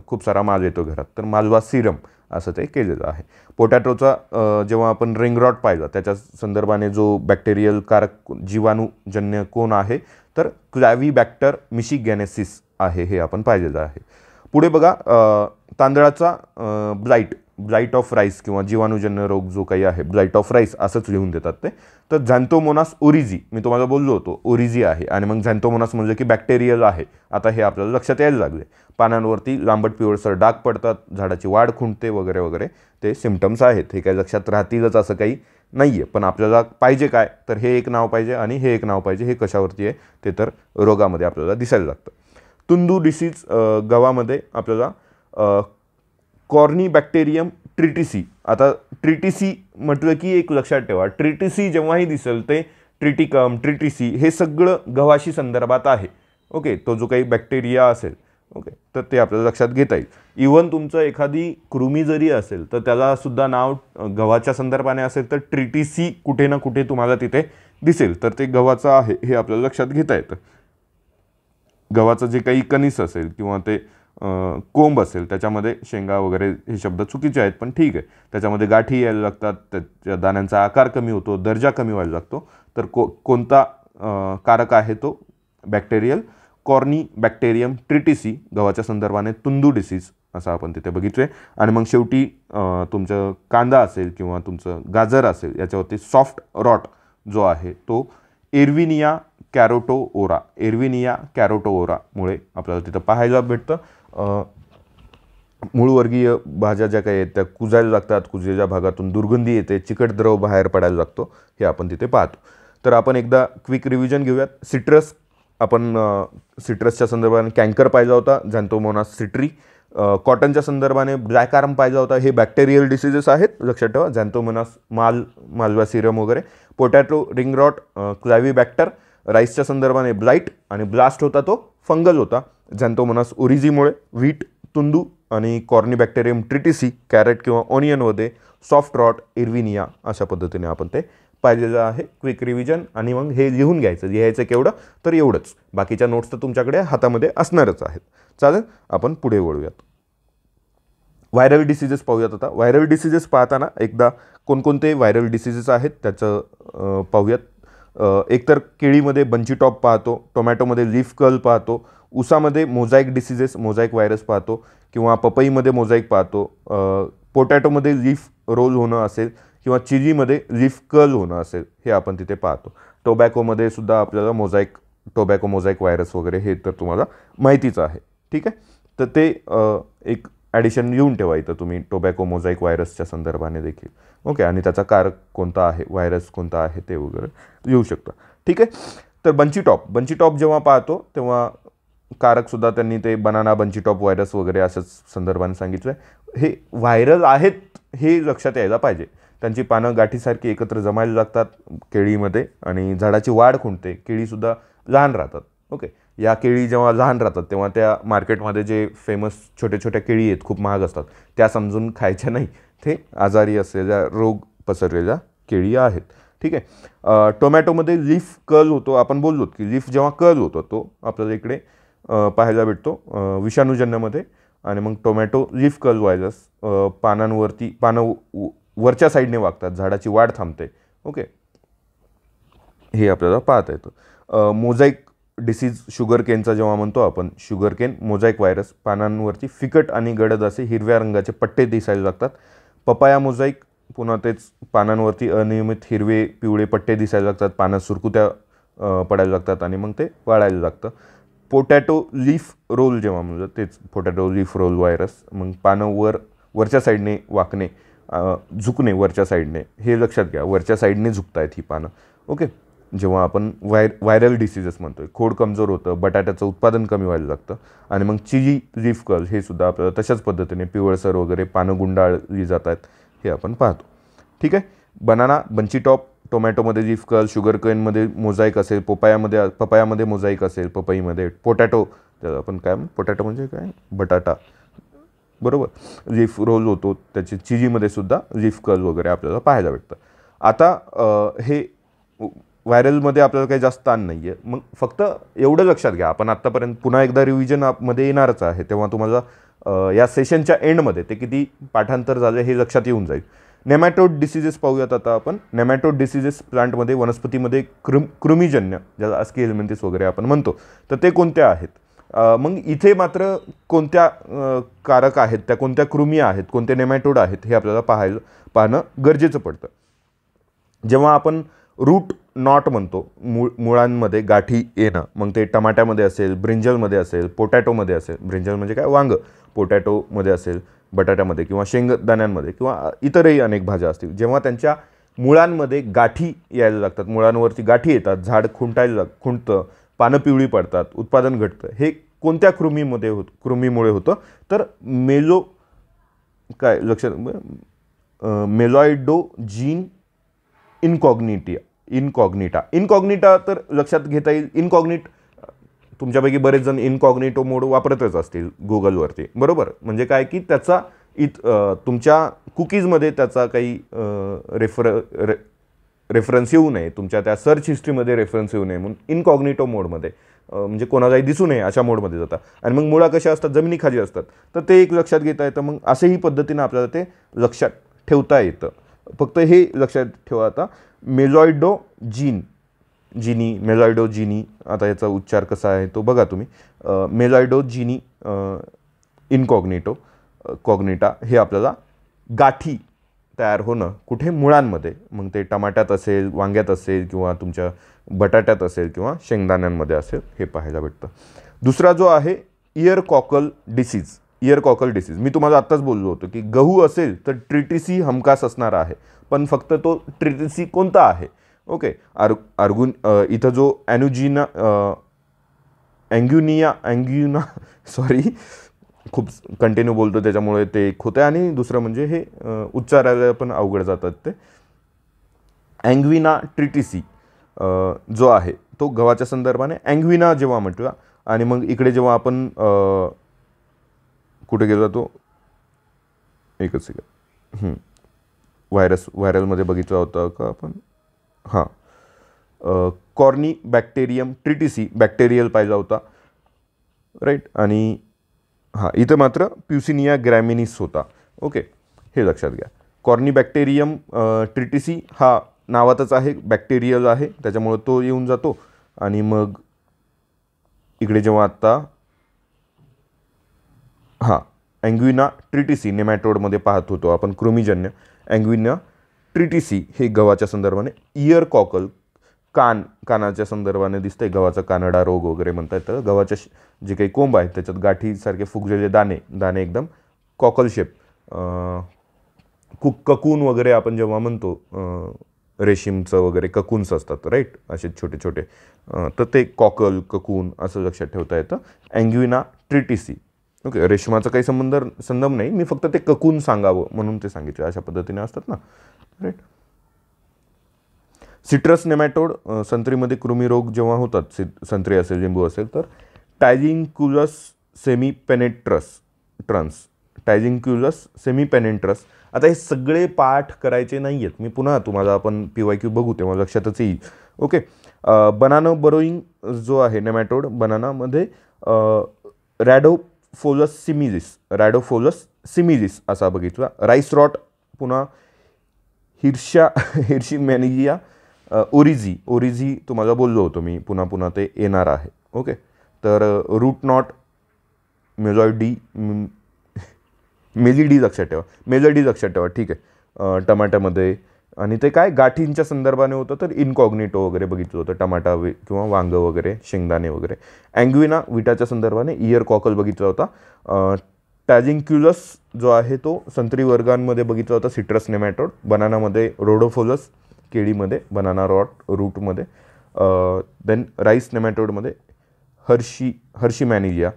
खूप सारा माल येतो घरात, तर मालवा सिरम असं ते केलेलं आहे. पोटॅटोचा जेव्हा आपण रिंग रॉट पाहिला त्याच्या संदर्भाने जो बॅक्टेरियल कारक जीवाणूजन्य कोण आहे तर क्लॅव्हीबॅक्टर मिशिगॅनेसिस आहे, हे आपण पाहिलेलं आहे. पुढे बघा तांदळाचा ब्लाइट ऑफ राईस किंवा जीवाणूजन्य रोग जो काही आहे, ब्लाइट ऑफ राईस असंच लिहून देतात ते. तर झॅन्थोमोनास ओरिजी मी तुम्हाला बोललो होतो ओरिजी आहे, आणि मग झॅन्थोमोनास म्हणजे की बॅक्टेरियल आहे. आता हे आपल्याला लक्षात यायला लागले. पानांवरती लांबट पिवळसर डाग पडतात, झाडाची वाढ खुंटते वगैरे वगैरे ते सिम्पटम्स आहेत. हे काय लक्षात राहतीलच असं काही नाही आहे, पण आपल्याला पाहिजे काय, तर हे एक नाव पाहिजे आणि हे एक नाव पाहिजे. हे कशावरती आहे ते तर रोगामध्ये आपल्याला दिसायला लागतं. तुंदू डिसीज गव्हामध्ये आपल्याला कॉर्निबॅक्टेरियम ट्रिटिसी. आता ट्रिटिसी म्हटलं की एक लक्षात ठेवा, ट्रिटिसी जेव्हाही दिसेल ते ट्रिटिकम ट्रिटिसी हे सगळं गव्हाशी संदर्भात आहे. ओके, तो जो काही बॅक्टेरिया असेल, ओके, तर ते आपल्याला लक्षात घेता येईल. इवन तुमचं एखादी कृमी जरी असेल तर त्याला सुद्धा नाव गव्हाच्या संदर्भाने असेल तर ट्रिटिसी कुठे ना कुठे तुम्हाला तिथे दिसेल, तर ते गव्हाचं आहे हे आपल्याला लक्षात घेता येतं. गव्हाचं जे काही कणीस असेल किंवा ते कोंब असेल त्याच्यामध्ये शेंगा वगैरे हे शब्द चुकीचे आहेत, पण ठीक आहे, त्याच्यामध्ये गाठी यायला लागतात, त्याच्या दाण्यांचा आकार कमी होतो, दर्जा कमी व्हायला लागतो. तर कोणता कारक आहे तो बॅक्टेरियल कॉर्निबॅक्टेरियम ट्रिटिसी गव्हाच्या संदर्भाने तुंदू डिसीज असं आपण तिथे बघितले. आणि मग शेवटी तुमचं कांदा असेल किंवा तुमचं गाजर असेल याच्यावरती सॉफ्ट रॉट जो आहे तो एरविनिया कॅरोटोओरा, एरविनिया कॅरोटोओरामुळे आपल्याला तिथं पाहायला भेटतं. मूळवर्गीय भाज्या ज्या काही आहेत त्या कुजायला लागतात, कुजलेल्या भागातून दुर्गंधी येते, चिकट द्रव बाहेर पडायला लागतो, हे आपण तिथे पाहतो. तर आपण एकदा क्विक रिव्हिजन घेऊयात. सिट्रस, आपण सिट्रसच्या संदर्भाने कँकर पाहिला होता, झॅन्थोमोनास सिट्री. कॉटनच्या संदर्भाने ब्लॅक आर्म पाहिला होता, हे बॅक्टेरियल डिसीजेस आहेत लक्षात ठेवा, झॅन्थोमोनास मालवा सिरम वगैरे. Potato ring rot clavibacter. राईसच्या संदर्भाने ब्लाइट आणि ब्लास्ट होता तो फंगल होता झॅन्थोमोनास ओरिजीमुळे. व्हीट तुंदू आणि कॉर्निबॅक्टेरियम ट्रिटिसी कॅरेट किंवा ऑनियनमध्ये सॉफ्ट रॉट एरविनिया अशा पद्धतीने आपण ते पाहिलेलं आहे. Quick revision. आणि मग हे लिहून घ्यायचं, लिहायचं केवढं तर एवढंच, बाकीच्या नोट्स तर तुमच्याकडे हातामध्ये असणारच आहेत. चालेल, आपण पुढे वळूयात. व्हायरल डिसीजेस पाहूयात. आता व्हायरल डिसीजेस पाहताना एकदा कोणकोणते व्हायरल डिसीजेस आहेत त्याचं पाहूयात. एकतर केळीमध्ये बंची टॉप पाहतो, टोमॅटोमध्ये लीफ कर्ल पाहतो, ऊसामध्ये मोझाईक डिसीजेस मोझाईक व्हायरस पाहतो, किंवा पपईमध्ये मोझाईक पाहतो, पोटॅटोमध्ये लीफ रोल होणं असेल किंवा चिलीमध्ये लीफ कर्ल होणं असेल हे आपण तिथे पाहतो. टोबॅकोमध्ये सुद्धा आपल्याला मोझाईक, टोबॅको मोझाईक व्हायरस वगैरे हे तर तुम्हाला माहितीच आहे. ठीक आहे, तर ते एक ॲडिशन लिहून ठेवा इथं तुम्ही टोबॅको मोझाईक व्हायरसच्या संदर्भाने देखील. ओके, आणि त्याचा कारक कोणता आहे, व्हायरस कोणता आहे ते वगैरे लिहू शकता. ठीक आहे, तर बंची टॉप जेव्हा पाहतो तेव्हा कारकसुद्धा त्यांनी ते बनाना बंची टॉप व्हायरस वगैरे असंच संदर्भाने सांगितलं आहे. हे व्हायरल आहेत हे लक्षात यायला पाहिजे. त्यांची पानं गाठीसारखी एकत्र जमायला लागतात केळीमध्ये आणि झाडाची वाढ खुंटते, केळीसुद्धा लहान राहतात. ओके, या केळी जेव्हा लहान राहतात तेव्हा त्या मार्केटमध्ये जे फेमस छोट्या छोट्या केळी आहेत खूप महाग असतात त्या समजून खायच्या नाही, ते आजारी असलेल्या रोग पसरलेल्या केळी आहेत. ठीक आहे, टोमॅटोमध्ये लीफ कर्ल होतो, आपण बोललो की लीफ जेव्हा कर्ल होतो तो आपल्याला इकडे पाहायला भेटतो विषाणूजन्यामध्ये. आणि मग टोमॅटो लीफ कर्ल व्हायरस, पानं वरच्या साईडने वागतात, झाडाची वाढ थांबते. ओके, हे आपल्याला पाहता येतं. मोझाईक डिसीज शुगर केनचा जेव्हा म्हणतो आपण, शुगर केन मोझाईक व्हायरस, पानांवरती फिकट आणि गडद असे हिरव्या रंगाचे पट्टे दिसायला लागतात. पपाया मोझाईक, पुन्हा तेच पानांवरती अनियमित हिरवे पिवळे पट्टे दिसायला लागतात, पानं सुरकुत्या पडायला लागतात आणि मग ते वाढायला लागतं. पोटॅटो लीफ रोल जेव्हा म्हणजे तेच पोटॅटो लीफ रोल व्हायरस, मग पानं वरच्या साईडने वाकणे, झुकणे वरच्या साईडने, हे लक्षात घ्या, वरच्या साईडने झुकतायत ही पानं. ओके, जेव्हा आपण व्हायरल डिसीजेस म्हणतोय, खोड कमजोर होतं, बटाट्याचं उत्पादन कमी व्हायला लागतं. आणि मग चिली लीफ कर्ल हे सुद्धा आपल्याला तशाच पद्धतीने पिवळसर वगैरे पानं गुंडाळली जात आहेत हे आपण पाहतो. ठीक आहे, बनाना बंची top, टोमॅटोमध्ये leaf curl, sugar केनमध्ये mosaic असेल, पपायामध्ये मोझाईक असेल, पपईमध्ये पोटॅटो, आपण काय पोटॅटो म्हणजे काय बटाटा बरोबर, लीफ रोल होतो, त्याची चिलीमध्ये सुद्धा लीफ कर्ल वगैरे आपल्याला पाहायला भेटतं. आता हे व्हायरलमध्ये आपल्याला काही जास्त ताण नाही आहे. मग फक्त एवढं लक्षात घ्या, आपण आत्तापर्यंत पुन्हा एकदा रिव्हिजनमध्ये येणारच आहे, तेव्हा तुम्हाला या सेशनच्या एंडमध्ये ते किती पाठांतर झाले हे लक्षात येऊन जाईल. नेमॅटोड डिसीजेस पाहूयात आता आपण. नेमॅटोड डिसीजेस प्लांटमध्ये, वनस्पतीमध्ये कृमीजन्य, ज्याला अस्की एलिमेंटिस वगैरे आपण म्हणतो, तर ते कोणते आहेत. मग इथे मात्र कोणत्या कारक आहेत, त्या कोणत्या कृमी आहेत, कोणते नेमॅटोड आहेत हे आपल्याला पाहणं गरजेचं पडतं. जेव्हा आपण रूट नॉट म्हणतो, मुळांमध्ये गाठी येणं, मग ते टमाट्यामध्ये असेल, ब्रिंजलमध्ये असेल, पोटॅटोमध्ये असेल, ब्रिंजल म्हणजे काय वांग, पोटॅटोमध्ये असेल, बटाट्यामध्ये किंवा शेंगदाण्यांमध्ये किंवा इतरही अनेक भाज्या असतील, जेव्हा त्यांच्या मुळांमध्ये गाठी यायला लागतात, मुळांवरती गाठी येतात, झाड खुंटतं, पानं पिवळी पडतात, उत्पादन घटतं, हे कोणत्या कृमीमुळे होतं तर मेलॉइडोजीन इनकॉग्निटा तर लक्षात घेता येईल. तुमच्यापैकी बरेच जण इनकॉग्निटो मोड वापरतच असतील गुगलवरती, बरोबर. म्हणजे काय की त्याचा तुमच्या कुकीजमध्ये त्याचा काही रेफरन्स येऊ नये, तुमच्या त्या सर्च हिस्ट्रीमध्ये रेफरन्स येऊ नये म्हणून इनकॉग्निटो मोडमध्ये, म्हणजे कोणालाही दिसू नये अशा मोडमध्ये जातात. आणि मग मुळा कशा असतात, जमिनीखाली असतात, तर ते एक लक्षात घेता येतं. मग असेही पद्धतीनं आपल्याला ते लक्षात ठेवता येतं. फक्त हे लक्षात ठेवा, आता मेलॉइडोजिनी, आता याचा उच्चार कसा आहे तो बघा तुम्ही. मेलॉइडोजिनी कॉग्निटा हे आपल्याला गाठी तयार होणं कुठे, मुळांमध्ये, मग ते टमाट्यात असेल, वांग्यात असेल किंवा तुमच्या बटाट्यात असेल किंवा शेंगदाण्यांमध्ये असेल, हे पाहायला भेटतं. दुसरा जो आहे इयर कॉकल डिसीज. मी तुम्हाला आत्ताच बोललो होतो की गहू असेल तर ट्रिटिसी हमखास असणार आहे, पण फक्त तो ट्रिटिसी कोणता आहे. ओके, इथं जो अँग्युना सॉरी खूप कंटिन्यू बोलतो त्याच्यामुळे ते एक होतं. आणि दुसरं म्हणजे हे उच्चारायला पण अवघड जातात ते. अँग्विना ट्रिटिसी जो आहे तो गव्हाच्या संदर्भाने अँग्विना जेव्हा म्हटला, आणि मग इकडे जेव्हा आपण कुठे गेलो तो एकच सेकंड, व्हायरलमध्ये बघितला होता का आपण, हां, कॉर्नी बॅक्टेरियम ट्रिटिसी बॅक्टेरियल पाहिला होता, राईट. आणि हां, इथं मात्र प्युसिनिया ग्रॅमिनिस होता. ओके, हे लक्षात घ्या. कॉर्नी बॅक्टेरियम ट्रिटिसी हा नावातच आहे, बॅक्टेरियल आहे, त्याच्यामुळे तो येऊन जातो. आणि मग इकडे जेव्हा आत्ता अँग्विना ट्रिटिसी नेमॅटोडमध्ये पाहत होतो आपण, कृमीजन्य अँग्विना ट्रिटिसी हे गव्हाच्या संदर्भाने. इयर कॉकल कानाच्या संदर्भाने दिसतंय, गव्हाचा कानडा रोग वगैरे म्हणता येतं. गव्हाच्या जे काही कोंब आहेत त्याच्यात गाठीसारखे फुगलेले दाणे एकदम कॉकल शेप, ककून वगैरे आपण जेव्हा म्हणतो, रेशीमचं वगैरे ककून्स असतात, राईट, असे छोटे छोटे, तर ते ककून असं लक्षात ठेवता येतं. अँग्विना ट्रिटिसी. ओके, रेशमाचा काही संबंध नाही, मी फक्त ते ककून सांगावं म्हणून ते सांगितलं. अशा पद्धतीने असतात ना, राईट. सिट्रस नेमॅटोड, संत्रीमध्ये कृमी रोग जेव्हा होतात, संत्री असेल, लिंबू असेल, तर टायझिंक्युलस सेमीपेनेट्रस. आता हे सगळे पाठ करायचे नाही आहेत, मी पुन्हा तुम्हाला आपण PYQ बघू तेव्हा लक्षातच येईल. ओके, बनाना बरोईंग जो आहे नेमॅटोड, बनानामध्ये रॅडोफोलस सिमिलिस असा बघितला. राईस रॉट, पुन्हा हिर्शी मॅनिजिया, ओरिझी तुम्हाला बोललो होतो मी, पुन्हा ते येणार आहे. ओके, तर रूट नॉट मेलिडी लक्षात ठेवा, ठीक आहे, टमाट्यामध्ये. आणि ते काय गाठींच्या संदर्भाने होतं तर इनकॉग्निटो वगैरे बघितलं होतं, टमाटा किंवा वांग वगैरे, शेंगदाणे वगैरे. अँग्विना विटाच्या संदर्भाने इयर कॉकल बघितला होता. टॅझिंक्युलस जो आहे तो संत्री वर्गांमध्ये बघितला होता, सिट्रस नेमॅटोड. बनानामध्ये रोडोफोलस, केळीमध्ये बनाना रूटमध्ये. देन राईस नेमॅटोडमध्ये हर्शी मॅनिजिया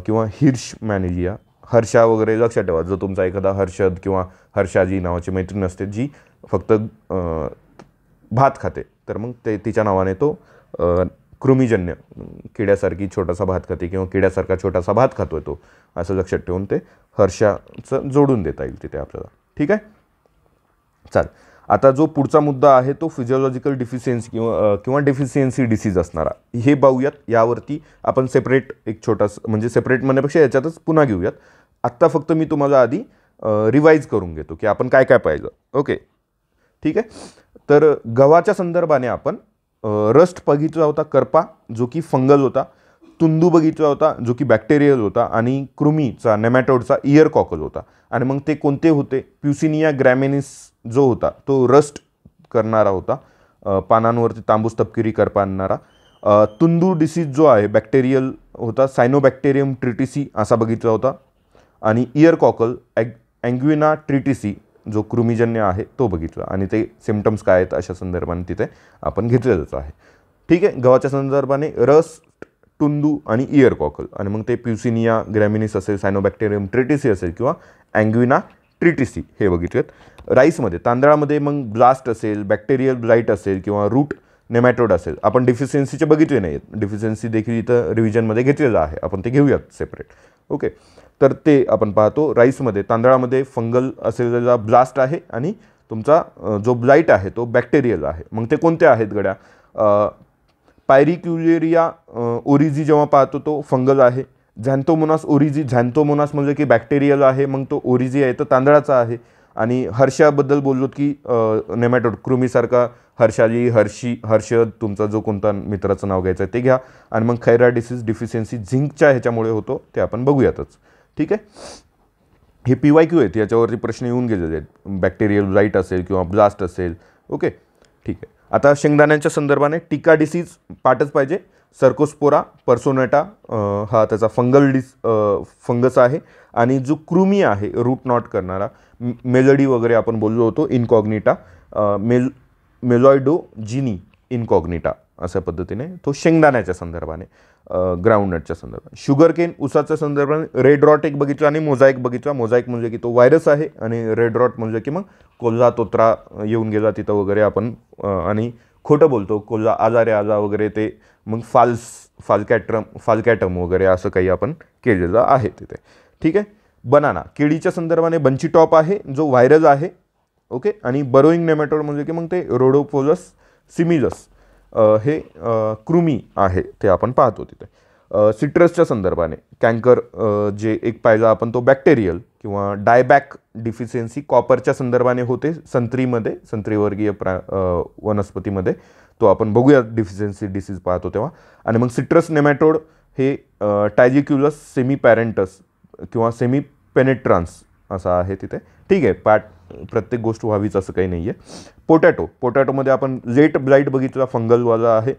किंवा हिर्श मॅनिजिया. हर्षा वगैरे लक्षात ठेवा, जो तुमचा एखादा हर्षद किंवा हर्षाजी नावाची मैत्रीण असते जी फक्त भात खाते, तर मग ते तिच्या नावाने तो कृमीजन्य किड्यासारखी छोटासा भात खाते किंवा किड्यासारखा छोटासा भात खातोय तो, असं लक्षात ठेवून ते हर्षाचं जोडून देता येईल तिथे आपल्याला. ठीक आहे, चाल. आता जो पुढचा मुद्दा आहे तो फिजिओलॉजिकल डिफिशियन्सी किंवा डेफिशियन्सी डिसीज असणारा, हे पाहूयात. यावरती आपण सेपरेट एक छोटासा, म्हणजे सेपरेट म्हणण्यापेक्षा याच्यातच पुन्हा घेऊयात. आत्ता फक्त मी तुम्हाला आधी रिवाईज करून घेतो की आपण काय काय पाहिलं. ओके, ठीक आहे. तर गव्हाच्या संदर्भाने आपण रस्ट बघितला होता, करपा, जो की फंगल होता. तुंदू बघितला होता जो की बॅक्टेरियल होता, आणि कृमीचा नेमॅटोडचा इयर कॉकल होता. आणि मग ते कोणते होते? प्युसिनिया ग्रॅमिनिस जो होता तो रस्ट करणारा होता, पानांवरती तांबूस तपकिरी करपा आणणारा. तुंदू डिसीज जो आहे बॅक्टेरियल होता, सायनोबॅक्टेरियम ट्रिटिसी असा बघितला होता. आणि इयर कॉकल अँग्विना ट्रिटिसी जो कृमीजन्य आहे तो बघितला. आणि ते सिम्पटम्स काय आहेत अशा संदर्भाने तिथे आपण घेतलेलंच आहे. ठीक आहे, गव्हाच्या संदर्भाने रस्ट, तुंदू आणि इयर कॉकल. आणि मग ते प्युसिनिया ग्रॅमिनिस असेल, सायनोबॅक्टेरियम ट्रिटिसी असेल किंवा अँग्विना ट्रिटिसी हे बघितलेत. राईसमध्ये, तांदळामध्ये मग ब्लास्ट असेल, बॅक्टेरियल ब्लाईट असेल किंवा रूट नेमॅटोड असेल. आपण डिफिशियन्सीचे बघितले नाही आहेत, डिफिशियन्सी देखील इथं रिव्हिजनमध्ये घेतलेलं आहे, आपण ते घेऊयात सेपरेट. ओके, तर ते आपण पाहतो. राईसमध्ये, तांदळामध्ये फंगल असलेला ब्लास्ट आहे आणि तुमचा जो ब्लाईट आहे तो बॅक्टेरियल आहे. मग ते कोणते आहेत गड्या? पायरिक्युलेरिया ओरिजी जेव्हा पाहतो तो फंगल आहे. झॅन्थोमोनास ओरिजी, झॅन्थोमोनास म्हणजे की बॅक्टेरियल आहे, मग तो ओरिजी आहे तर तांदळाचा आहे. आणि हर्षाबद्दल बोललो की नेमॅटोड कृमीसारखा हर्षाली, हर्षद, तुमचा जो कोणता मित्राचं नाव घ्यायचं आहे ते घ्या. आणि मग खैरा डिसीज डिफिशियन्सी झिंकच्या ह्याच्यामुळे होतो ते आपण बघूयातच. ठीक आहे, हे PYQ आहेत, याच्यावरती प्रश्न येऊन गेलेले आहेत. बॅक्टेरियल ब्लाईट असेल किंवा ब्लास्ट असेल. ओके, ठीक आहे. आता शेंगदाण्यांच्या संदर्भाने टिका डिसीज पाठच पाहिजे. सर्कोस्पोरा पर्सोनेटा हा त्याचा फंगस आहे. आणि जो कृमी आहे रूट नॉट करणारा, मेलडी वगैरे आपण बोललो होतो, इनकॉग्निटा, मेलॉइडोजिनी इनकॉग्निटा अशा पद्धतीने तो शेंगदाण्याच्या संदर्भाने, ग्राउंडनटच्या संदर्भाने. शुगरकेन ऊसाच्या संदर्भाने रेड रॉट एक बघितला आणि मोझाईक बघितला. मोझाईक म्हणजे की तो व्हायरस आहे आणि रेड रॉट म्हणजे की मग कोल्हा तोत्रा येऊन गेला तिथं वगैरे आपण, आणि खोटं बोलतो कोल्हा आजारे आजा वगैरे, ते मग फाल्कॅटम वगैरे असं काही आपण केलेलं आहे तिथे. ठीक आहे. बनाना, केळीच्या संदर्भाने बंची टॉप आहे जो व्हायरस आहे. ओके, आणि बरोईंग नेमॅटोड म्हणजे की मग ते रोडोपोलस सिमिलस हे कृमी आहे ते आपण पाहतो तिथे. सिट्रसच्या संदर्भाने कँकर जे एक पाहिला आपण तो बॅक्टेरियल किंवा डायबॅक डिफिशियन्सी कॉपरच्या संदर्भाने होते संत्रीमध्ये, संत्रीवर्गीय वनस्पतीमध्ये, तो आपण बघूया डिफिशियन्सी डिसीज पाहतो तेव्हा. आणि मग सिट्रस नेमॅटोड हे टायजिक्युलस सेमी पॅरेंटस किंवा सेमी पेनेट्रान्स असा आहे तिथे. ठीक आहे, प्रत्येक गोष्ट व्हावीच असं काही नाही आहे. पोटॅटोमध्ये आपण लेट ब्लाईट बघितला, फंगलवाला आहे.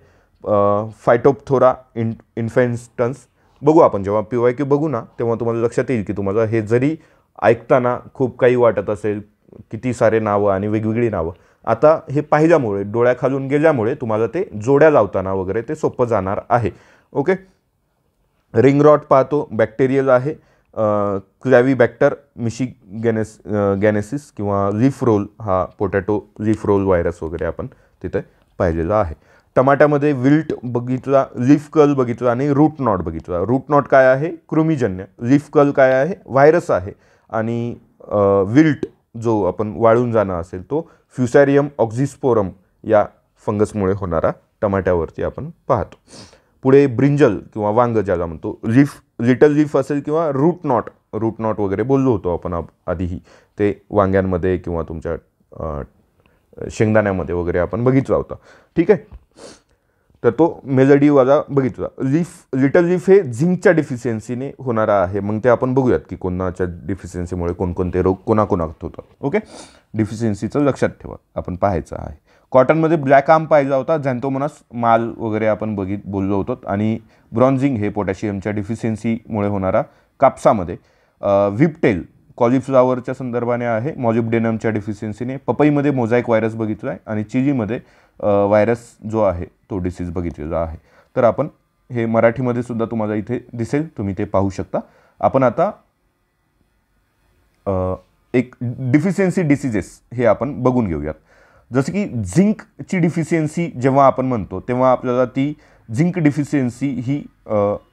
फायटोप्थोरा इन्फेन्स्टन्स बघू आपण, जेव्हा PYQ बघू ना तेव्हा तुम्हाला लक्षात येईल की तुम्हाला हे जरी ऐकताना खूप काही वाटत असेल, किती सारे नावं आणि वेगवेगळी नावं, आता हे पाहिल्यामुळे, डोळ्याखालून गेल्यामुळे तुम्हाला ते जोड्या लावताना वगैरे ते सोपं जाणार आहे. ओके, रिंग रॉट पाहतो, बॅक्टेरियल आहे. क्लॅव्हीबॅक्टर गॅनेसिस किंवा लीफ रोल, हा पोटॅटो लीफ रोल व्हायरस वगैरे आपण तिथे पाहिलेला आहे. टमाट्यामध्ये विल्ट बघितला, लीफ कर्ल बघितला आणि रूट नॉट बघितला. रूट नॉट काय आहे? कृमीजन्य. लीफ कर्ल काय आहे? व्हायरस आहे. आणि विल्ट जो आपण वाळून जाणं असेल तो फ्युसॅरियम ऑक्झिस्पोरम या फंगसमुळे होणारा टमाट्यावरती आपण पाहतो. पुढे ब्रिंजल किंवा वांग ज्याला म्हणतो, लिटल लीफ असेल किंवा रूट नॉट वगैरे बोललो होतो आपण आधीही, ते वांग्यांमध्ये किंवा तुमच्या शेंगदाण्यामध्ये वगैरे आपण बघितला होता. ठीक आहे, तर तो मेलडीवाला बघितला. लिटल लीफ हे झिंकच्या डिफिशियन्सीने होणारा आहे. मग ते आपण बघूयात की कोणाच्या डिफिशियन्सीमुळे कोणकोणते रोग कोणाकोणात होतात. ओके, डिफिशियन्सीचं लक्षात ठेवा, आपण पाहायचं आहे. कॉटनमध्ये ब्लॅक आर्म पाहिला होता, झॅन्थोमोनास माल वगैरे आपण बोललो होतो. आणि ब्रॉन्झिंग हे पोटॅशियमच्या डिफिशियन्सीमुळे होणारा. कापसामध्ये व्हिपटेल कॉलीफ्लावरच्या संदर्भाने आहे, मॉलिब्डेनमच्या डिफिशियन्सीने. पपईमध्ये मोझाईक व्हायरस बघितला आहे. आणि चिलीमध्ये व्हायरस जो आहे तो डिसीज बघितलेला आहे. तर आपण हे मराठीमध्ये सुद्धा तुम्हाला इथे दिसेल, तुम्ही ते पाहू शकता. आपण आता एक डिफिशियन्सी डिसीजेस हे आपण बघून घेऊयात. जसं की झिंकची डिफिशियन्सी जेव्हा आपण म्हणतो तेव्हा आपल्याला ती झिंक डिफिशियन्सी ही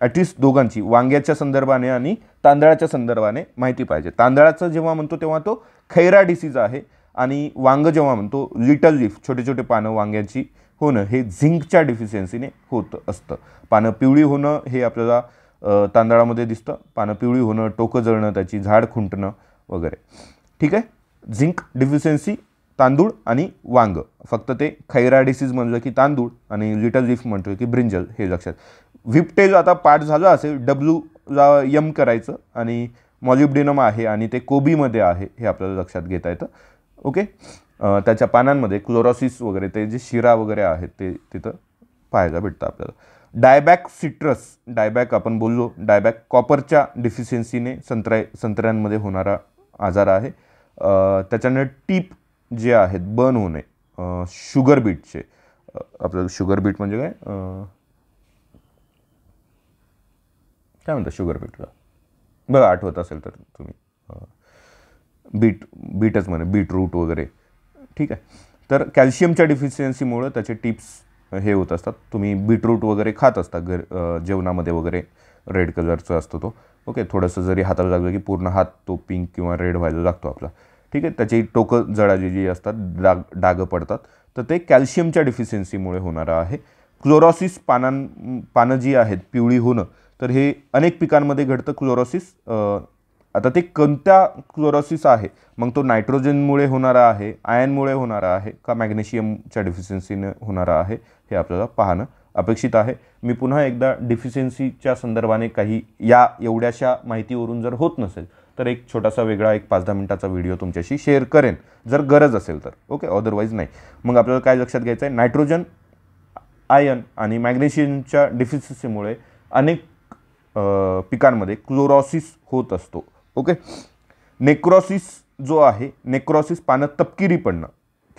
ॲटलिस्ट दोघांची, वांग्याच्या संदर्भाने आणि तांदळाच्या संदर्भाने माहिती पाहिजे. तांदळाचं जेव्हा म्हणतो तेव्हा तो खैरा डिसीज आहे. आणि वांग जेव्हा म्हणतो, लिटल लीफ छोटे छोटे पानं वांग्याची होणं हे झिंकच्या डिफिशियन्सीने होत असतं. पानं पिवळी होणं हे आपल्याला तांदळामध्ये दिसतं. पानं पिवळी होणं, टोकं जळणं, त्याची झाड खुंटणं वगैरे. ठीक आहे, झिंक डिफिशियन्सी तांदूळ आणि वांग. फक्त ते खैरा डिसीज म्हणलं की तांदूळ आणि लिटल लीफ म्हणतो की ब्रिंजल, हे लक्षात. व्हिप्टेज आता पाठ झालं असेल, डब्ल्यूला यम करायचं आणि मॉलिब्डेनम आहे आणि ते कोबीमध्ये आहे हे आपल्याला लक्षात घेता येतं. ओके, त्याच्या पानांमध्ये क्लोरोसिस वगैरे ते जे शिरा वगैरे आहेत ते तिथं पाहायला भेटतं आपल्याला. डायबॅक सिट्रस, डायबॅक आपण बोललो, डायबॅक कॉपरच्या डिफिशियन्सीने संत्र्यांमध्ये होणारा आजार आहे. त्याच्यानं टीप जे आहेत बर्न होणे, शुगर बीटचे, आपल्याला शुगर बीट म्हणजे काय म्हणतात शुगर बीटला, बघा आठवत असेल तर तुम्ही, बीटच म्हणे, बीटरूट वगैरे. ठीक आहे, तर कॅल्शियमच्या डिफिशियन्सीमुळं त्याचे टिप्स हे होत असतात. तुम्ही बीटरूट वगैरे खात असता जेवणामध्ये वगैरे, रेड कलरचा असतो तो. ओके, थोडंसं जरी हाताला लागलं की पूर्ण हात तो पिंक किंवा रेड व्हायला लागतो आपला. ठीक आहे, त्याची टोकं जळालेली असतात, डागं पडतात, तर ते कॅल्शियमच्या डिफिशियन्सीमुळे होणारं आहे. क्लोरोसिस, पानं जी आहेत पिवळी होणं, तर हे अनेक पिकांमध्ये घडतं क्लोरोसिस. आता ते कोणत्या क्लोरोसिस आहे, मग तो नायट्रोजनमुळे होणारा आहे, आयनमुळे होणारा आहे का मॅग्नेशियमच्या डिफिशियन्सीने होणारा आहे, हे आपल्याला पाहणं अपेक्षित आहे. मी पुन्हा एकदा डिफिशियन्सीच्या संदर्भाने काही या एवढ्याशा माहितीवरून जर होत नसेल तर एक छोटासा वेगळा 1-5-10 मिनिटाचा व्हिडिओ तुमच्याशी शेअर करेन जर गरज असेल तर. ओके, अदरवाईज नाही. मग आपल्याला काय लक्षात घ्यायचं आहे, नायट्रोजन, आयन आणि मॅग्नेशियमच्या डिफिशियन्सीमुळे अनेक पिकांमध्ये क्लोरोसिस होत असतो. ओके, नेक्रोसिस जो आहे, नेक्रोसिस पानं तपकिरी पडणं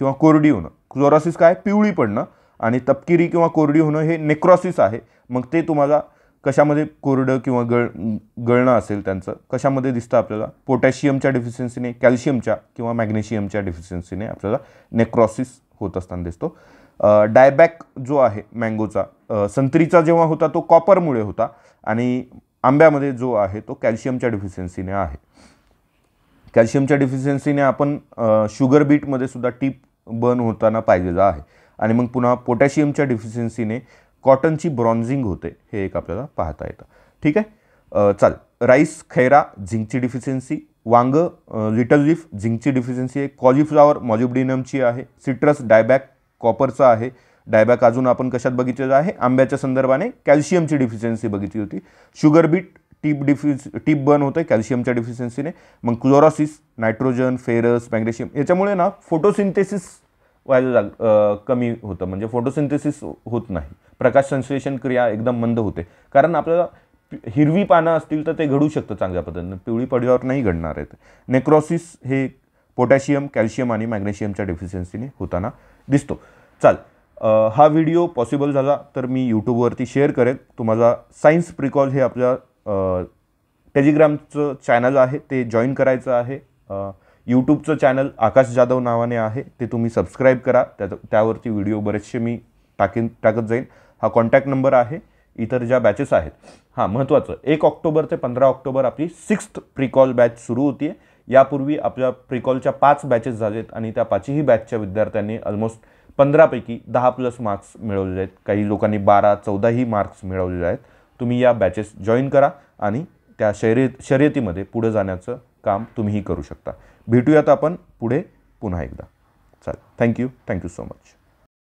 किंवा कोरडी होणं. क्लोरोसिस काय, पिवळी पडणं, आणि तपकिरी किंवा कोरडी होणं हे नेक्रोसिस आहे. मग ते तुम्हाला कशामध्ये कोरडं किंवा गळणं असेल त्यांचं कशामध्ये दिसतं आपल्याला, पोटॅशियमच्या डिफिशियन्सीने, कॅल्शियमच्या किंवा मॅग्नेशियमच्या डिफिशियन्सीने आपल्याला नेक्रोसिस होत असताना दिसतो. डायबॅक जो आहे मँगोचा, संत्रीचा जेव्हा होता तो कॉपरमुळे होता आणि आंब्यामध्ये जो आहे तो कॅल्शियमच्या डिफिशियन्सीने आहे. कॅल्शियमच्या डिफिशियन्सीने आपण शुगर बीटमध्ये सुद्धा टीप बर्न होताना पाहिलेलं आहे. आणि मग पुन्हा पोटॅशियमच्या डिफिशियन्सीने कॉटनची ब्रॉन्झिंग होते, हे एक आपल्याला पाहता येतं. ठीक आहे, चाल. राईस, खैरा, झिंकची डिफिशियन्सी. वांग, लिटल लीफ, झिंकची डिफिशियन्सी आहे. कॉलीफ्लॉवर, मॉलिब्डेनमची आहे. सिट्रस, डायबॅक कॉपरचा आहे. डायबॅक अजून आपण कशात बघितलेलं आहे, आंब्याच्या संदर्भाने कॅल्शियमची डिफिशियन्सी बघितली होती. शुगर बीट, टीप बर्न होते कॅल्शियमच्या डिफिशियन्सीने. मग क्लोरोसिस, नायट्रोजन, फेरस, मॅग्नेशियम, याच्यामुळे ना फोटोसिंथेसिस व्हायला कमी होतं, म्हणजे फोटोसिंथेसिस होत नाही, प्रकाश संश्लेषण क्रिया एकदम मंद होते. कारण आपल्याला हिरवी पानं असतील तर ते घडू शकतं चांगल्या पद्धतीने, पिवळी पडल्यावर नाही घडणार आहेत. नेक्रोसिस हे पोटॅशियम, कॅल्शियम आणि मॅग्नेशियमच्या डिफिशियन्सीने होताना दिसतो. चाल, हा व्हिडिओ पॉसिबल झाला तर मी यूट्यूबवरती शेअर करेन. तुम्हाला सायन्स प्रिकॉल हे आपल्या टेलिग्रामचं चॅनल आहे ते जॉईन करायचं आहे. यूट्यूबचं चॅनल आकाश जाधव नावाने आहे, ते तुम्ही सबस्क्राईब करा. त्यावरती व्हिडिओ बरेचसे मी टाकत जाईन. हा कॉन्टॅक्ट नंबर आहे. इतर ज्या बॅचेस आहेत, हां महत्त्वाचं, 1 ऑक्टोबर ते 15 ऑक्टोबर आपली 6th प्रिकॉल बॅच सुरू होती आहे. यापूर्वी आपल्या प्रिकॉलच्या 5 बॅचेस झालेत आणि त्या 5ही बॅचच्या विद्यार्थ्यांनी ऑलमोस्ट 15पैकी 10+ मार्क्स मिळवलेले आहेत. काही लोकांनी 12-14ही मार्क्स मिळवलेले आहेत. तुम्ही या बॅचेस जॉईन करा आणि त्या शर्यतीमध्ये पुढे जाण्याचं काम तुम्हीही करू शकता. भेटूयात आपण पुढे पुन्हा एकदा. चालेल, थँक्यू सो मच.